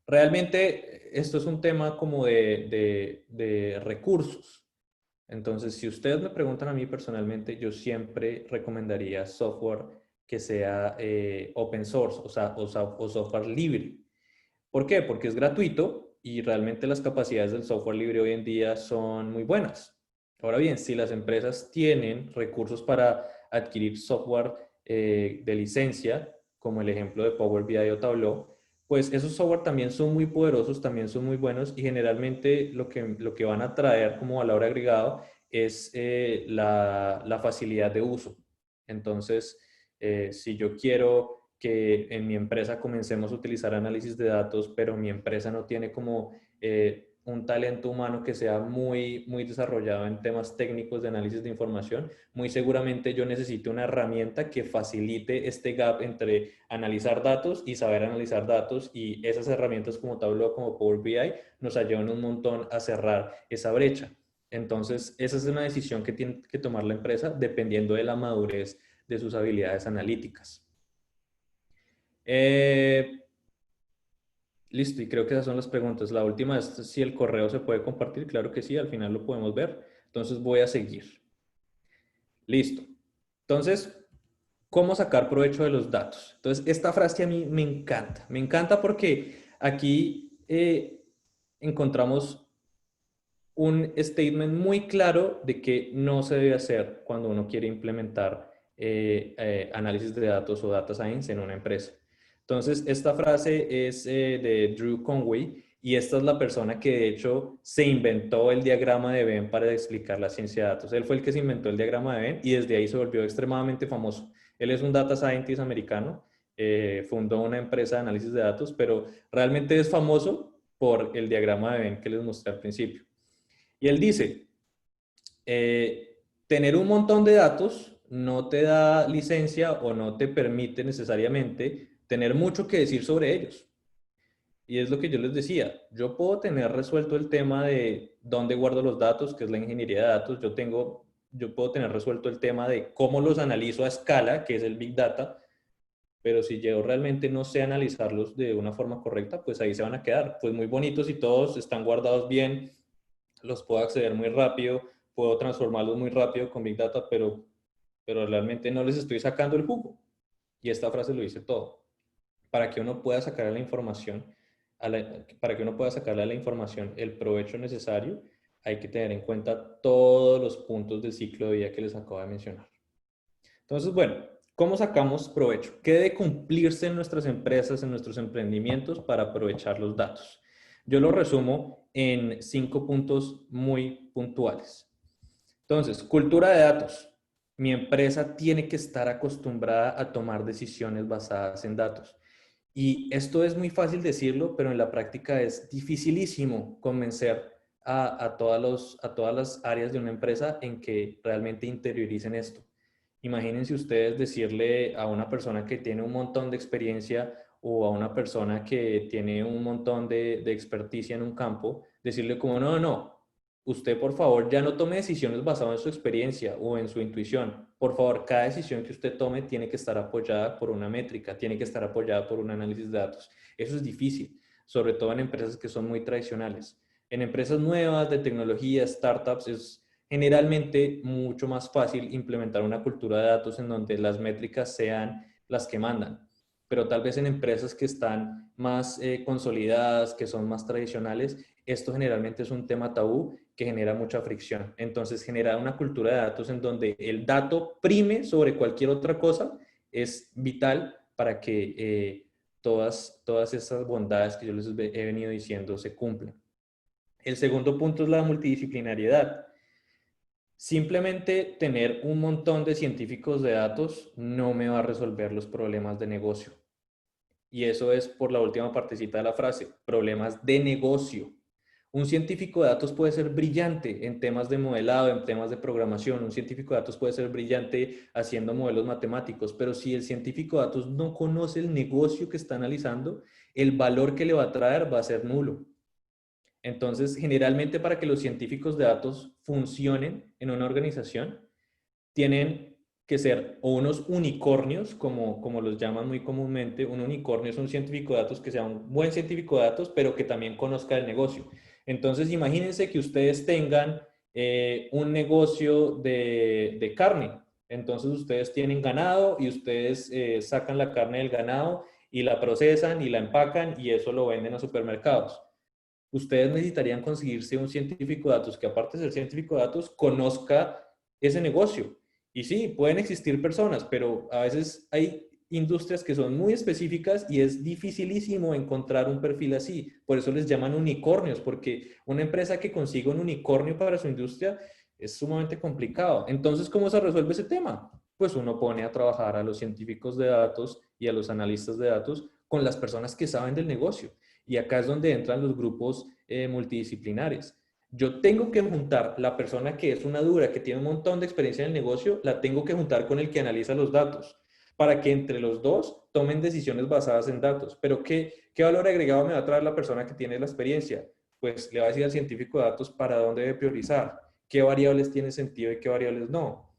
realmente esto es un tema como de recursos. Entonces, si ustedes me preguntan a mí personalmente, yo siempre recomendaría software que sea open source, o software libre. ¿Por qué? Porque es gratuito y realmente las capacidades del software libre hoy en día son muy buenas. Ahora bien, si las empresas tienen recursos para adquirir software de licencia, como el ejemplo de Power BI o Tableau, pues esos software también son muy poderosos, también son muy buenos y generalmente lo que van a traer como valor agregado es la facilidad de uso. Entonces, si yo quiero que en mi empresa comencemos a utilizar análisis de datos, pero mi empresa no tiene como un talento humano que sea muy desarrollado en temas técnicos de análisis de información, muy seguramente yo necesito una herramienta que facilite este gap entre analizar datos y saber analizar datos, y esas herramientas como Tableau, como Power BI, nos ayudan un montón a cerrar esa brecha. Entonces, esa es una decisión que tiene que tomar la empresa dependiendo de la madurez de sus habilidades analíticas. Listo, y creo que esas son las preguntas. La última es si el correo se puede compartir. Claro que sí, al final lo podemos ver. Entonces voy a seguir. Listo. Entonces, ¿cómo sacar provecho de los datos? Entonces, esta frase a mí me encanta. Me encanta porque aquí encontramos un statement muy claro de que no se debe hacer cuando uno quiere implementar análisis de datos o data science en una empresa. Entonces, esta frase es de Drew Conway y esta es la persona que de hecho se inventó el diagrama de Venn para explicar la ciencia de datos. Él fue el que se inventó el diagrama de Venn y desde ahí se volvió extremadamente famoso. Él es un data scientist americano, fundó una empresa de análisis de datos, pero realmente es famoso por el diagrama de Venn que les mostré al principio. Y él dice, tener un montón de datos no te da licencia o no te permite necesariamente tener mucho que decir sobre ellos. Y es lo que yo les decía, yo puedo tener resuelto el tema de dónde guardo los datos, que es la ingeniería de datos, yo puedo tener resuelto el tema de cómo los analizo a escala, que es el Big Data, pero si yo realmente no sé analizarlos de una forma correcta, pues ahí se van a quedar, pues muy bonitos y todos están guardados bien, los puedo acceder muy rápido, puedo transformarlos muy rápido con Big Data, pero realmente no les estoy sacando el jugo. Y esta frase lo dice todo. Para que uno pueda sacar la información, para que uno pueda sacarle a la información el provecho necesario, hay que tener en cuenta todos los puntos del ciclo de vida que les acabo de mencionar. Entonces, bueno, ¿cómo sacamos provecho? ¿Qué debe cumplirse en nuestras empresas, en nuestros emprendimientos para aprovechar los datos? Yo lo resumo en 5 puntos muy puntuales. Entonces, cultura de datos. Mi empresa tiene que estar acostumbrada a tomar decisiones basadas en datos. Y esto es muy fácil decirlo, pero en la práctica es dificilísimo convencer a todas las áreas de una empresa en que realmente interioricen esto. Imagínense ustedes decirle a una persona que tiene un montón de experiencia o a una persona que tiene un montón de experticia en un campo, decirle como, no, no, usted por favor ya no tome decisiones basadas en su experiencia o en su intuición. Por favor, cada decisión que usted tome tiene que estar apoyada por una métrica, tiene que estar apoyada por un análisis de datos. Eso es difícil, sobre todo en empresas que son muy tradicionales. En empresas nuevas de tecnología, startups, es generalmente mucho más fácil implementar una cultura de datos en donde las métricas sean las que mandan. pero tal vez en empresas que están más consolidadas, que son más tradicionales, esto generalmente es un tema tabú que genera mucha fricción. Entonces, generar una cultura de datos en donde el dato prime sobre cualquier otra cosa es vital para que todas esas bondades que yo les he venido diciendo se cumplan. El segundo punto es la multidisciplinariedad. Simplemente tener un montón de científicos de datos no me va a resolver los problemas de negocio. Y eso es por la última partecita de la frase, problemas de negocio. Un científico de datos puede ser brillante en temas de modelado, en temas de programación. Un científico de datos puede ser brillante haciendo modelos matemáticos, pero si el científico de datos no conoce el negocio que está analizando, el valor que le va a traer va a ser nulo. Entonces, generalmente para que los científicos de datos funcionen en una organización, tienen que ser o unos unicornios, como los llaman muy comúnmente. Un unicornio es un científico de datos que sea un buen científico de datos, pero que también conozca el negocio. Entonces, imagínense que ustedes tengan un negocio de carne. Entonces, ustedes tienen ganado y ustedes sacan la carne del ganado y la procesan y la empacan y eso lo venden a supermercados. Ustedes necesitarían conseguirse un científico de datos que, aparte de ser científico de datos, conozca ese negocio. Y sí, pueden existir personas, pero a veces hay industrias que son muy específicas y es dificilísimo encontrar un perfil así. Por eso les llaman unicornios, porque una empresa que consiga un unicornio para su industria es sumamente complicado. Entonces, ¿cómo se resuelve ese tema? Pues uno pone a trabajar a los científicos de datos y a los analistas de datos con las personas que saben del negocio. Y acá es donde entran los grupos multidisciplinares. Yo tengo que juntar la persona que es una dura, que tiene un montón de experiencia en el negocio, la tengo que juntar con el que analiza los datos, para que entre los dos tomen decisiones basadas en datos. Pero ¿qué valor agregado me va a traer la persona que tiene la experiencia? Pues le va a decir al científico de datos para dónde debe priorizar, qué variables tienen sentido y qué variables no.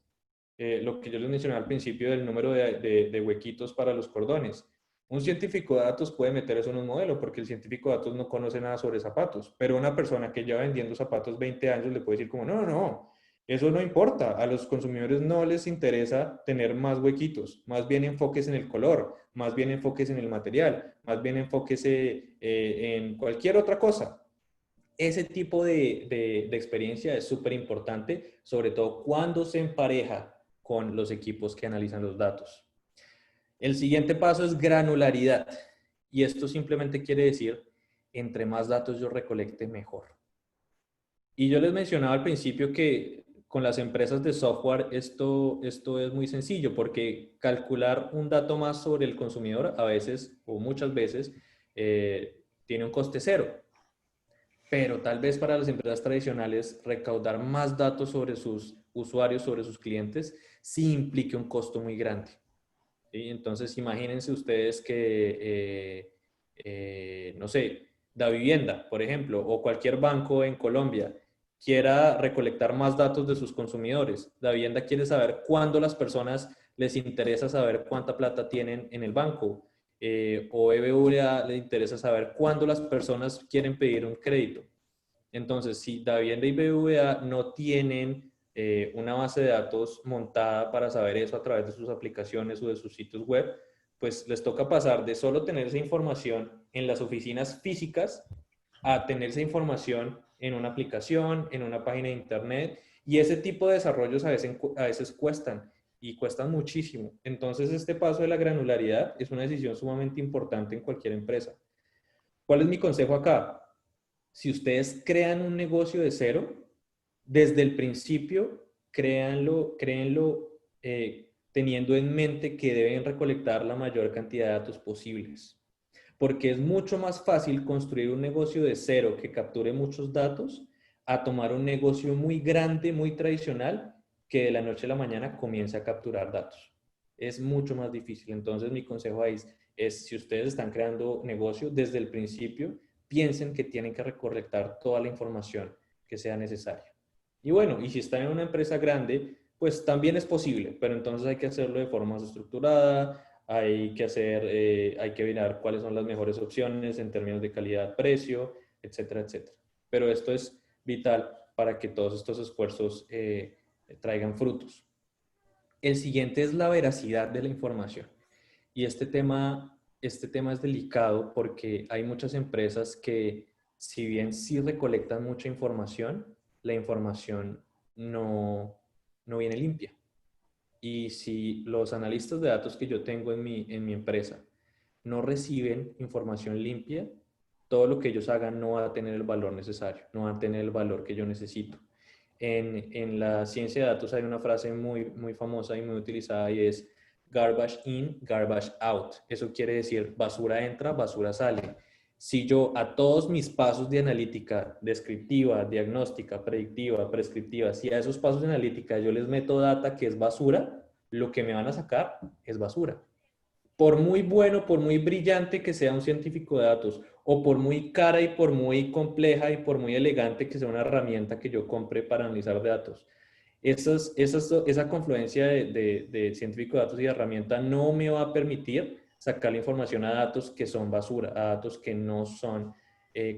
Lo que yo les mencioné al principio del número de huequitos para los cordones. Un científico de datos puede meter eso en un modelo porque el científico de datos no conoce nada sobre zapatos, pero una persona que lleva vendiendo zapatos 20 años le puede decir como, no, no, no, eso no importa, a los consumidores no les interesa tener más huequitos, más bien enfoques en el color, más bien enfoques en el material, más bien enfoques en cualquier otra cosa. Ese tipo de experiencia es súper importante, sobre todo cuando se empareja con los equipos que analizan los datos. El siguiente paso es granularidad. Y esto simplemente quiere decir, entre más datos yo recolecte, mejor. Y yo les mencionaba al principio que con las empresas de software esto es muy sencillo porque calcular un dato más sobre el consumidor a veces o muchas veces tiene un coste cero. Pero tal vez para las empresas tradicionales recaudar más datos sobre sus usuarios, sobre sus clientes, sí implique un costo muy grande. ¿Sí? Entonces, imagínense ustedes que, no sé, Davivienda, por ejemplo, o cualquier banco en Colombia quiera recolectar más datos de sus consumidores. Davivienda quiere saber cuándo las personas les interesa saber cuánta plata tienen en el banco. O BBVA le interesa saber cuándo las personas quieren pedir un crédito. Entonces, si Davivienda y BBVA no tienen una base de datos montada para saber eso a través de sus aplicaciones o de sus sitios web, pues les toca pasar de solo tener esa información en las oficinas físicas a tener esa información en una aplicación, en una página de internet, y ese tipo de desarrollos a veces cuestan y cuestan muchísimo. Entonces, este paso de la granularidad es una decisión sumamente importante en cualquier empresa. ¿Cuál es mi consejo acá? Si ustedes crean un negocio de cero, desde el principio, créenlo teniendo en mente que deben recolectar la mayor cantidad de datos posibles. Porque es mucho más fácil construir un negocio de cero que capture muchos datos a tomar un negocio muy grande, muy tradicional, que de la noche a la mañana comience a capturar datos. Es mucho más difícil. Entonces, mi consejo ahí es si ustedes están creando negocio, desde el principio, piensen que tienen que recolectar toda la información que sea necesaria. Y bueno, y si están en una empresa grande, pues también es posible, pero entonces hay que hacerlo de forma más estructurada, hay que mirar cuáles son las mejores opciones en términos de calidad, precio, etcétera, etcétera. Pero esto es vital para que todos estos esfuerzos traigan frutos. El siguiente es la veracidad de la información. Y este tema este tema es delicado porque hay muchas empresas que, si bien sí recolectan mucha información, la información no viene limpia. Y si los analistas de datos que yo tengo en mi empresa no reciben información limpia, todo lo que ellos hagan no va a tener el valor necesario, no va a tener el valor que yo necesito. En la ciencia de datos hay una frase muy famosa y muy utilizada y es garbage in, garbage out. Eso quiere decir basura entra, basura sale. Si yo a todos mis pasos de analítica descriptiva, diagnóstica, predictiva, prescriptiva, si a esos pasos de analítica yo les meto data que es basura, lo que me van a sacar es basura. Por muy bueno, por muy brillante que sea un científico de datos, o por muy cara y por muy compleja y por muy elegante que sea una herramienta que yo compre para analizar datos, esa confluencia de científico de datos y de herramienta no me va a permitir sacar la información a datos que son basura, a datos que no son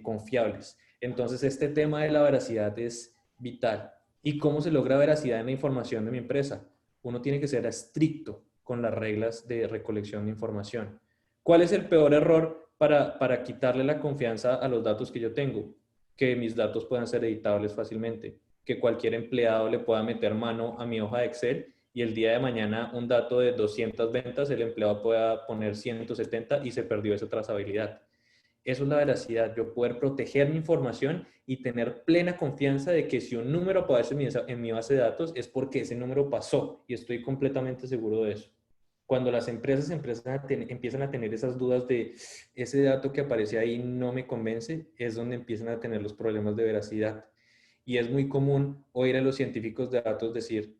confiables. Entonces, este tema de la veracidad es vital. ¿Y cómo se logra veracidad en la información de mi empresa? Uno tiene que ser estricto con las reglas de recolección de información. ¿Cuál es el peor error para quitarle la confianza a los datos que yo tengo? Que mis datos puedan ser editables fácilmente, que cualquier empleado le pueda meter mano a mi hoja de Excel y el día de mañana un dato de 200 ventas, el empleado pueda poner 170 y se perdió esa trazabilidad. Eso es la veracidad, yo poder proteger mi información y tener plena confianza de que si un número aparece en mi base de datos es porque ese número pasó y estoy completamente seguro de eso. Cuando las empresas empiezan a tener esas dudas de ese dato que aparece ahí no me convence, es donde empiezan a tener los problemas de veracidad. Y es muy común oír a los científicos de datos decir,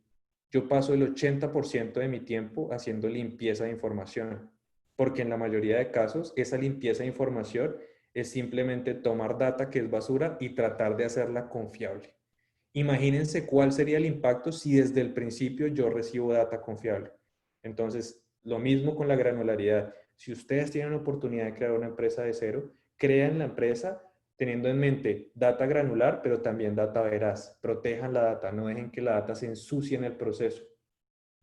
yo paso el 80% de mi tiempo haciendo limpieza de información, porque en la mayoría de casos esa limpieza de información es simplemente tomar data que es basura y tratar de hacerla confiable. Imagínense cuál sería el impacto si desde el principio yo recibo data confiable. Entonces, lo mismo con la granularidad. Si ustedes tienen la oportunidad de crear una empresa de cero, crean la empresa teniendo en mente data granular, pero también data veraz. Protejan la data, no dejen que la data se ensucie en el proceso.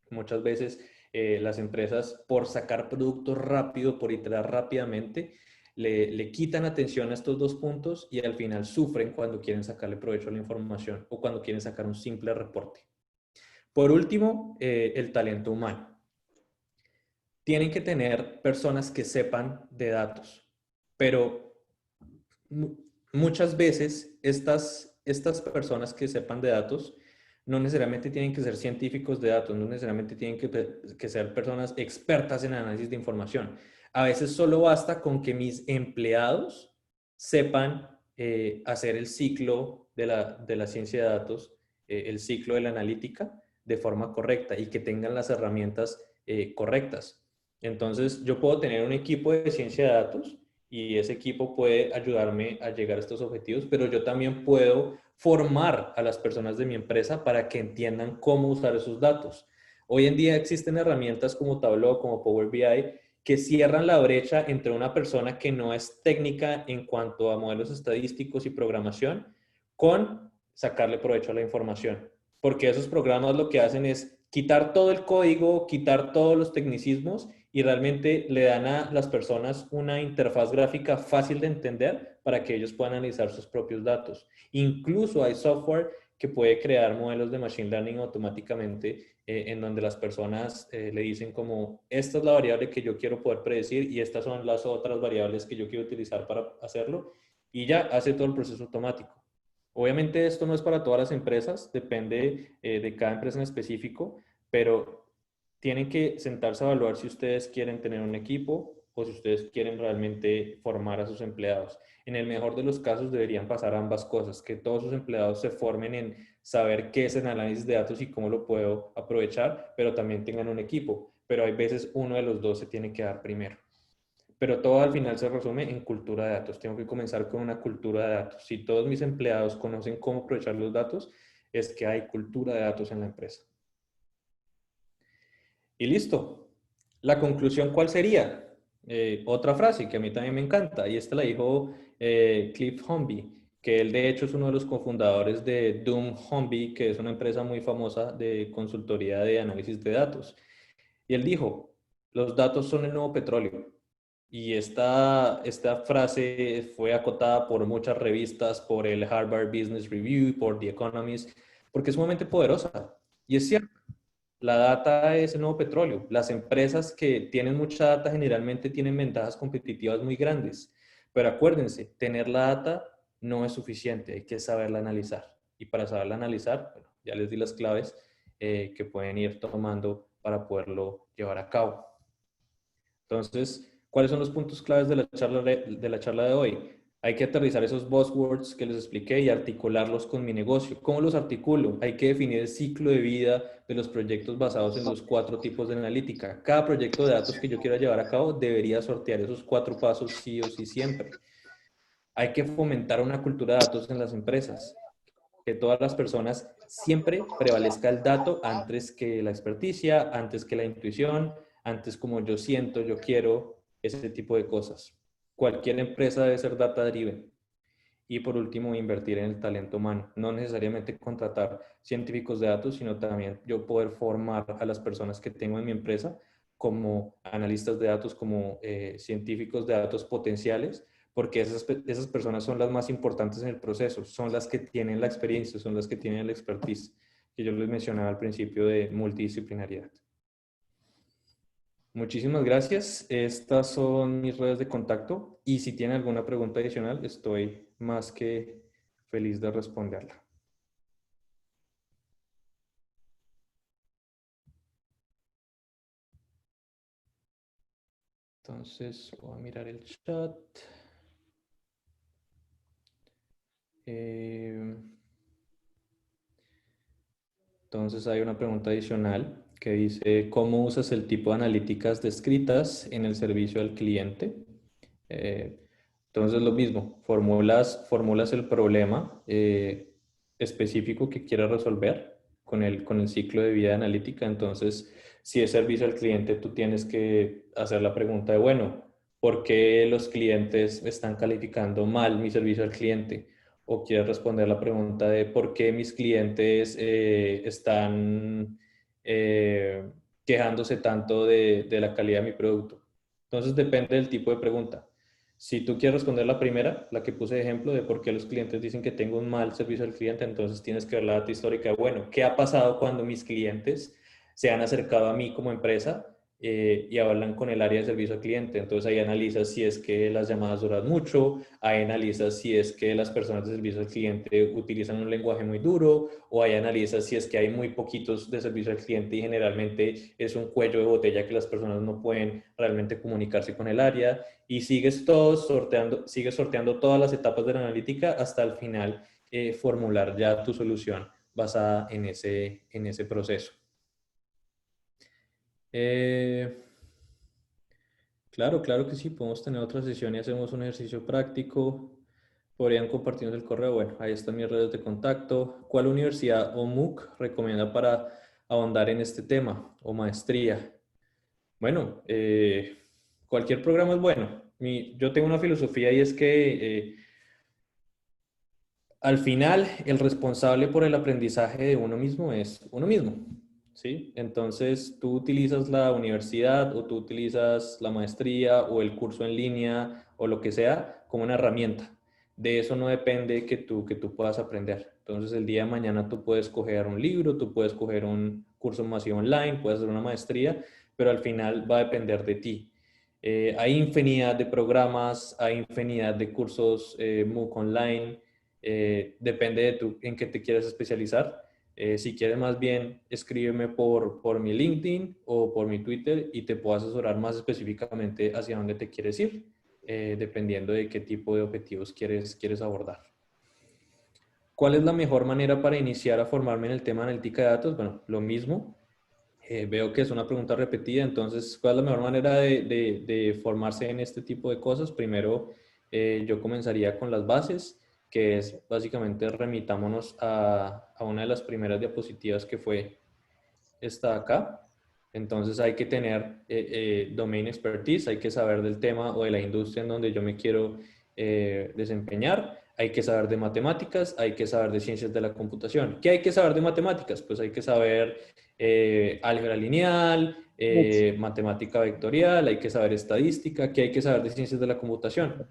Muchas veces las empresas, por sacar productos rápido, por iterar rápidamente, le quitan atención a estos dos puntos y al final sufren cuando quieren sacarle provecho a la información o cuando quieren sacar un simple reporte. Por último, el talento humano. Tienen que tener personas que sepan de datos, pero muchas veces estas personas que sepan de datos no necesariamente tienen que ser científicos de datos, no necesariamente tienen que ser personas expertas en análisis de información. A veces solo basta con que mis empleados sepan hacer el ciclo de la ciencia de datos, el ciclo de la analítica de forma correcta y que tengan las herramientas correctas. Entonces, yo puedo tener un equipo de ciencia de datos y ese equipo puede ayudarme a llegar a estos objetivos, pero yo también puedo formar a las personas de mi empresa para que entiendan cómo usar esos datos. Hoy en día existen herramientas como Tableau, como Power BI, que cierran la brecha entre una persona que no es técnica en cuanto a modelos estadísticos y programación con sacarle provecho a la información. Porque esos programas lo que hacen es quitar todo el código, quitar todos los tecnicismos y realmente le dan a las personas una interfaz gráfica fácil de entender para que ellos puedan analizar sus propios datos. Incluso hay software que puede crear modelos de machine learning automáticamente en donde las personas le dicen como, esta es la variable que yo quiero poder predecir y estas son las otras variables que yo quiero utilizar para hacerlo y ya hace todo el proceso automático. Obviamente esto no es para todas las empresas, depende de cada empresa en específico, pero tienen que sentarse a evaluar si ustedes quieren tener un equipo o si ustedes quieren realmente formar a sus empleados. En el mejor de los casos deberían pasar ambas cosas, que todos sus empleados se formen en saber qué es el análisis de datos y cómo lo puedo aprovechar, pero también tengan un equipo. Pero hay veces uno de los dos se tiene que dar primero. Pero todo al final se resume en cultura de datos. Tengo que comenzar con una cultura de datos. Si todos mis empleados conocen cómo aprovechar los datos, es que hay cultura de datos en la empresa. Y listo. La conclusión, ¿cuál sería? Otra frase que a mí también me encanta, y esta la dijo Cliff Humby, que él de hecho es uno de los cofundadores de Doom Humby, que es una empresa muy famosa de consultoría de análisis de datos. Y él dijo, los datos son el nuevo petróleo. Y esta frase fue acotada por muchas revistas, por el Harvard Business Review, por The Economist, porque es sumamente poderosa. Y es cierto, la data es el nuevo petróleo. Las empresas que tienen mucha data generalmente tienen ventajas competitivas muy grandes. Pero acuérdense, tener la data no es suficiente, hay que saberla analizar. Y para saberla analizar, bueno, ya les di las claves que pueden ir tomando para poderlo llevar a cabo. Entonces, ¿cuáles son los puntos claves de la charla de hoy? Hay que aterrizar esos buzzwords que les expliqué y articularlos con mi negocio. ¿Cómo los articulo? Hay que definir el ciclo de vida de los proyectos basados en los 4 tipos de analítica. Cada proyecto de datos que yo quiera llevar a cabo debería sortear esos 4 pasos sí o sí siempre. Hay que fomentar una cultura de datos en las empresas, que todas las personas siempre prevalezca el dato antes que la experticia, antes que la intuición, antes como yo siento, yo quiero, ese tipo de cosas. Cualquier empresa debe ser data driven. Y por último, invertir en el talento humano. No necesariamente contratar científicos de datos, sino también yo poder formar a las personas que tengo en mi empresa como analistas de datos, como científicos de datos potenciales, porque esas personas son las más importantes en el proceso, son las que tienen la experiencia, son las que tienen el expertise que yo les mencionaba al principio de multidisciplinariedad. Muchísimas gracias. Estas son mis redes de contacto y si tienen alguna pregunta adicional, estoy más que feliz de responderla. Entonces, voy a mirar el chat. Entonces, hay una pregunta adicional que dice, ¿cómo usas el tipo de analíticas descritas en el servicio al cliente? Entonces, lo mismo, formulas el problema específico que quieres resolver con el ciclo de vida analítica. Entonces, si es servicio al cliente, tú tienes que hacer la pregunta de, bueno, ¿por qué los clientes están calificando mal mi servicio al cliente? O quieres responder la pregunta de por qué mis clientes están quejándose tanto de la calidad de mi producto. Entonces, depende del tipo de pregunta. Si tú quieres responder la primera, la que puse de ejemplo de por qué los clientes dicen que tengo un mal servicio al cliente, entonces tienes que ver la data histórica. Bueno, ¿qué ha pasado cuando mis clientes se han acercado a mí como empresa y hablan con el área de servicio al cliente? Entonces ahí analizas si es que las llamadas duran mucho, ahí analizas si es que las personas de servicio al cliente utilizan un lenguaje muy duro, o ahí analizas si es que hay muy poquitos de servicio al cliente y generalmente es un cuello de botella que las personas no pueden realmente comunicarse con el área. Y sigues sorteando todas las etapas de la analítica hasta el final formular ya tu solución basada en ese proceso. Claro, claro que sí, podemos tener otra sesión y hacemos un ejercicio práctico. Podrían compartirnos el correo. Bueno, ahí están mis redes de contacto. ¿Cuál universidad o MOOC recomienda para ahondar en este tema o maestría? Bueno, cualquier programa es bueno. Yo tengo una filosofía y es que al final el responsable por el aprendizaje de uno mismo es uno mismo, ¿sí? Entonces tú utilizas la universidad o tú utilizas la maestría o el curso en línea o lo que sea como una herramienta. De eso no depende que tú puedas aprender. Entonces el día de mañana tú puedes coger un libro, tú puedes coger un curso masivo online, puedes hacer una maestría, pero al final va a depender de ti. Hay infinidad de programas, hay infinidad de cursos MOOC online. Depende de tú en qué te quieras especializar. Si quieres más bien, escríbeme por mi LinkedIn o por mi Twitter y te puedo asesorar más específicamente hacia dónde te quieres ir, dependiendo de qué tipo de objetivos quieres abordar. ¿Cuál es la mejor manera para iniciar a formarme en el tema de analítica de datos? Bueno, lo mismo. Veo que es una pregunta repetida, entonces, ¿cuál es la mejor manera de formarse en este tipo de cosas? Primero, yo comenzaría con las bases, que es básicamente remitámonos a una de las primeras diapositivas que fue esta de acá. Entonces hay que tener domain expertise, hay que saber del tema o de la industria en donde yo me quiero desempeñar, hay que saber de matemáticas, hay que saber de ciencias de la computación. ¿Qué hay que saber de matemáticas? Pues hay que saber álgebra lineal, matemática vectorial, hay que saber estadística, ¿qué hay que saber de ciencias de la computación?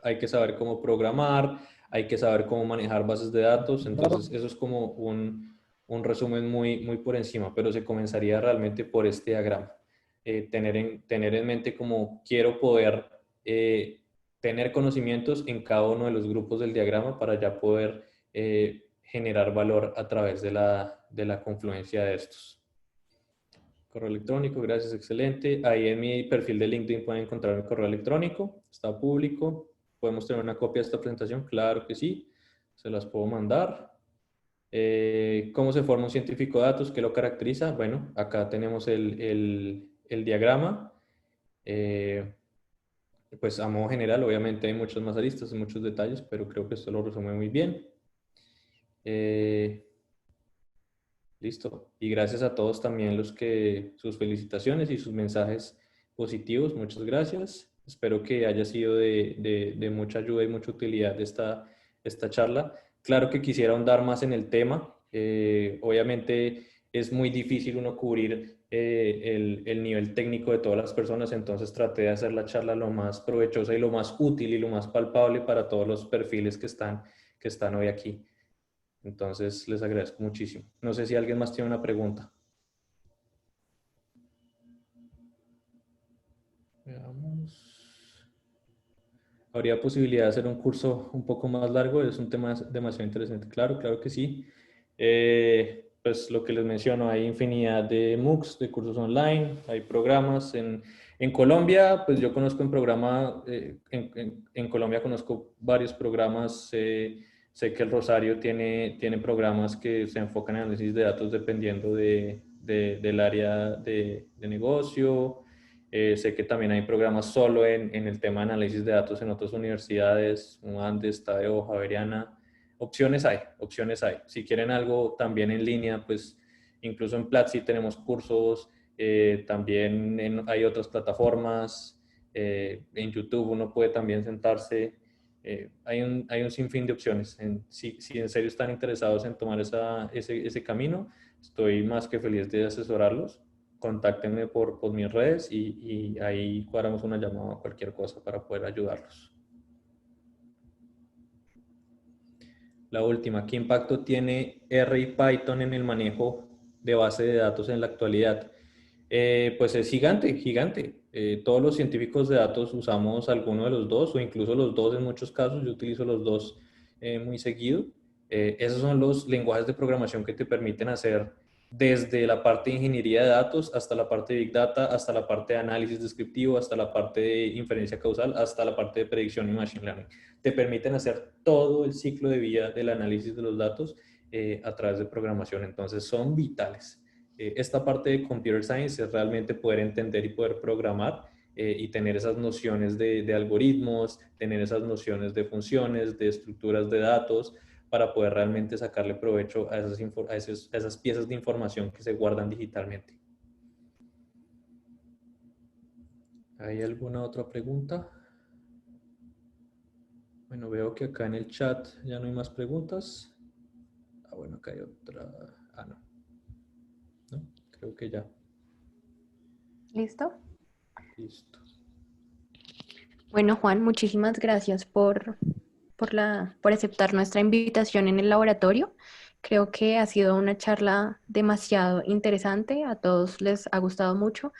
Hay que saber cómo programar, hay que saber cómo manejar bases de datos. Entonces, eso es como un resumen muy por encima, pero se comenzaría realmente por este diagrama. Tener en mente como quiero poder tener conocimientos en cada uno de los grupos del diagrama para ya poder generar valor a través de la confluencia de estos. Correo electrónico, gracias, excelente. Ahí en mi perfil de LinkedIn pueden encontrar mi correo electrónico, está público. ¿Podemos tener una copia de esta presentación? Claro que sí, se las puedo mandar. ¿Cómo se forma un científico de datos? ¿Qué lo caracteriza? Bueno, acá tenemos el diagrama. Pues a modo general, obviamente hay muchas más aristas y muchos detalles, pero creo que esto lo resume muy bien. Listo. Y gracias a todos también sus felicitaciones y sus mensajes positivos. Muchas gracias. Espero que haya sido de mucha ayuda y mucha utilidad esta charla. Claro que quisiera ahondar más en el tema. Obviamente es muy difícil uno cubrir el nivel técnico de todas las personas, entonces traté de hacer la charla lo más provechosa y lo más útil y lo más palpable para todos los perfiles que están hoy aquí. Entonces, les agradezco muchísimo. No sé si alguien más tiene una pregunta. Veamos. ¿Habría posibilidad de hacer un curso un poco más largo? Es un tema demasiado interesante. Claro, claro que sí. Pues lo que les menciono, hay infinidad de MOOCs, de cursos online, hay programas. En Colombia, pues yo conozco en Colombia conozco varios programas. Sé que el Rosario tiene programas que se enfocan en análisis de datos dependiendo del área de negocio. Sé que también hay programas solo en el tema de análisis de datos en otras universidades, como Andes, Tadeo, Javeriana. Opciones hay, opciones hay. Si quieren algo también en línea, pues incluso en Platzi tenemos cursos, también hay otras plataformas, en YouTube uno puede también sentarse. Hay un sinfín de opciones. Si en serio están interesados en tomar ese camino, estoy más que feliz de asesorarlos. Contáctenme por mis redes y ahí cuadramos una llamada o cualquier cosa para poder ayudarlos. La última, ¿qué impacto tiene R y Python en el manejo de base de datos en la actualidad? Pues es gigante, gigante. Todos los científicos de datos usamos alguno de los dos o incluso los dos en muchos casos. Yo utilizo los dos muy seguido. Esos son los lenguajes de programación que te permiten hacer desde la parte de ingeniería de datos hasta la parte de Big Data, hasta la parte de análisis descriptivo, hasta la parte de inferencia causal, hasta la parte de predicción y machine learning. Te permiten hacer todo el ciclo de vida del análisis de los datos a través de programación. Entonces son vitales. Esta parte de Computer Science es realmente poder entender y poder programar y tener esas nociones de algoritmos, tener esas nociones de funciones, de estructuras de datos, para poder realmente sacarle provecho a esas piezas de información que se guardan digitalmente. ¿Hay alguna otra pregunta? Bueno, veo que acá en el chat ya no hay más preguntas. Ah, bueno, acá hay otra. Ah, no. No, creo que ya. ¿Listo? Listo. Bueno, Juan, muchísimas gracias por aceptar nuestra invitación en el laboratorio. Creo que ha sido una charla demasiado interesante, a todos les ha gustado mucho,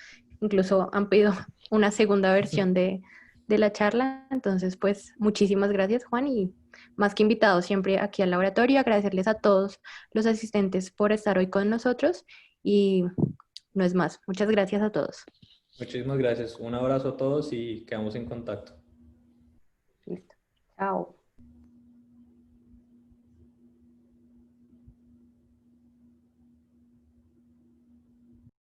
incluso han pedido una segunda versión de la charla, entonces pues muchísimas gracias, Juan, y más que invitado siempre aquí al laboratorio, agradecerles a todos los asistentes por estar hoy con nosotros y no es más, muchas gracias a todos. Muchísimas gracias. Un abrazo a todos y quedamos en contacto. Listo. Chao.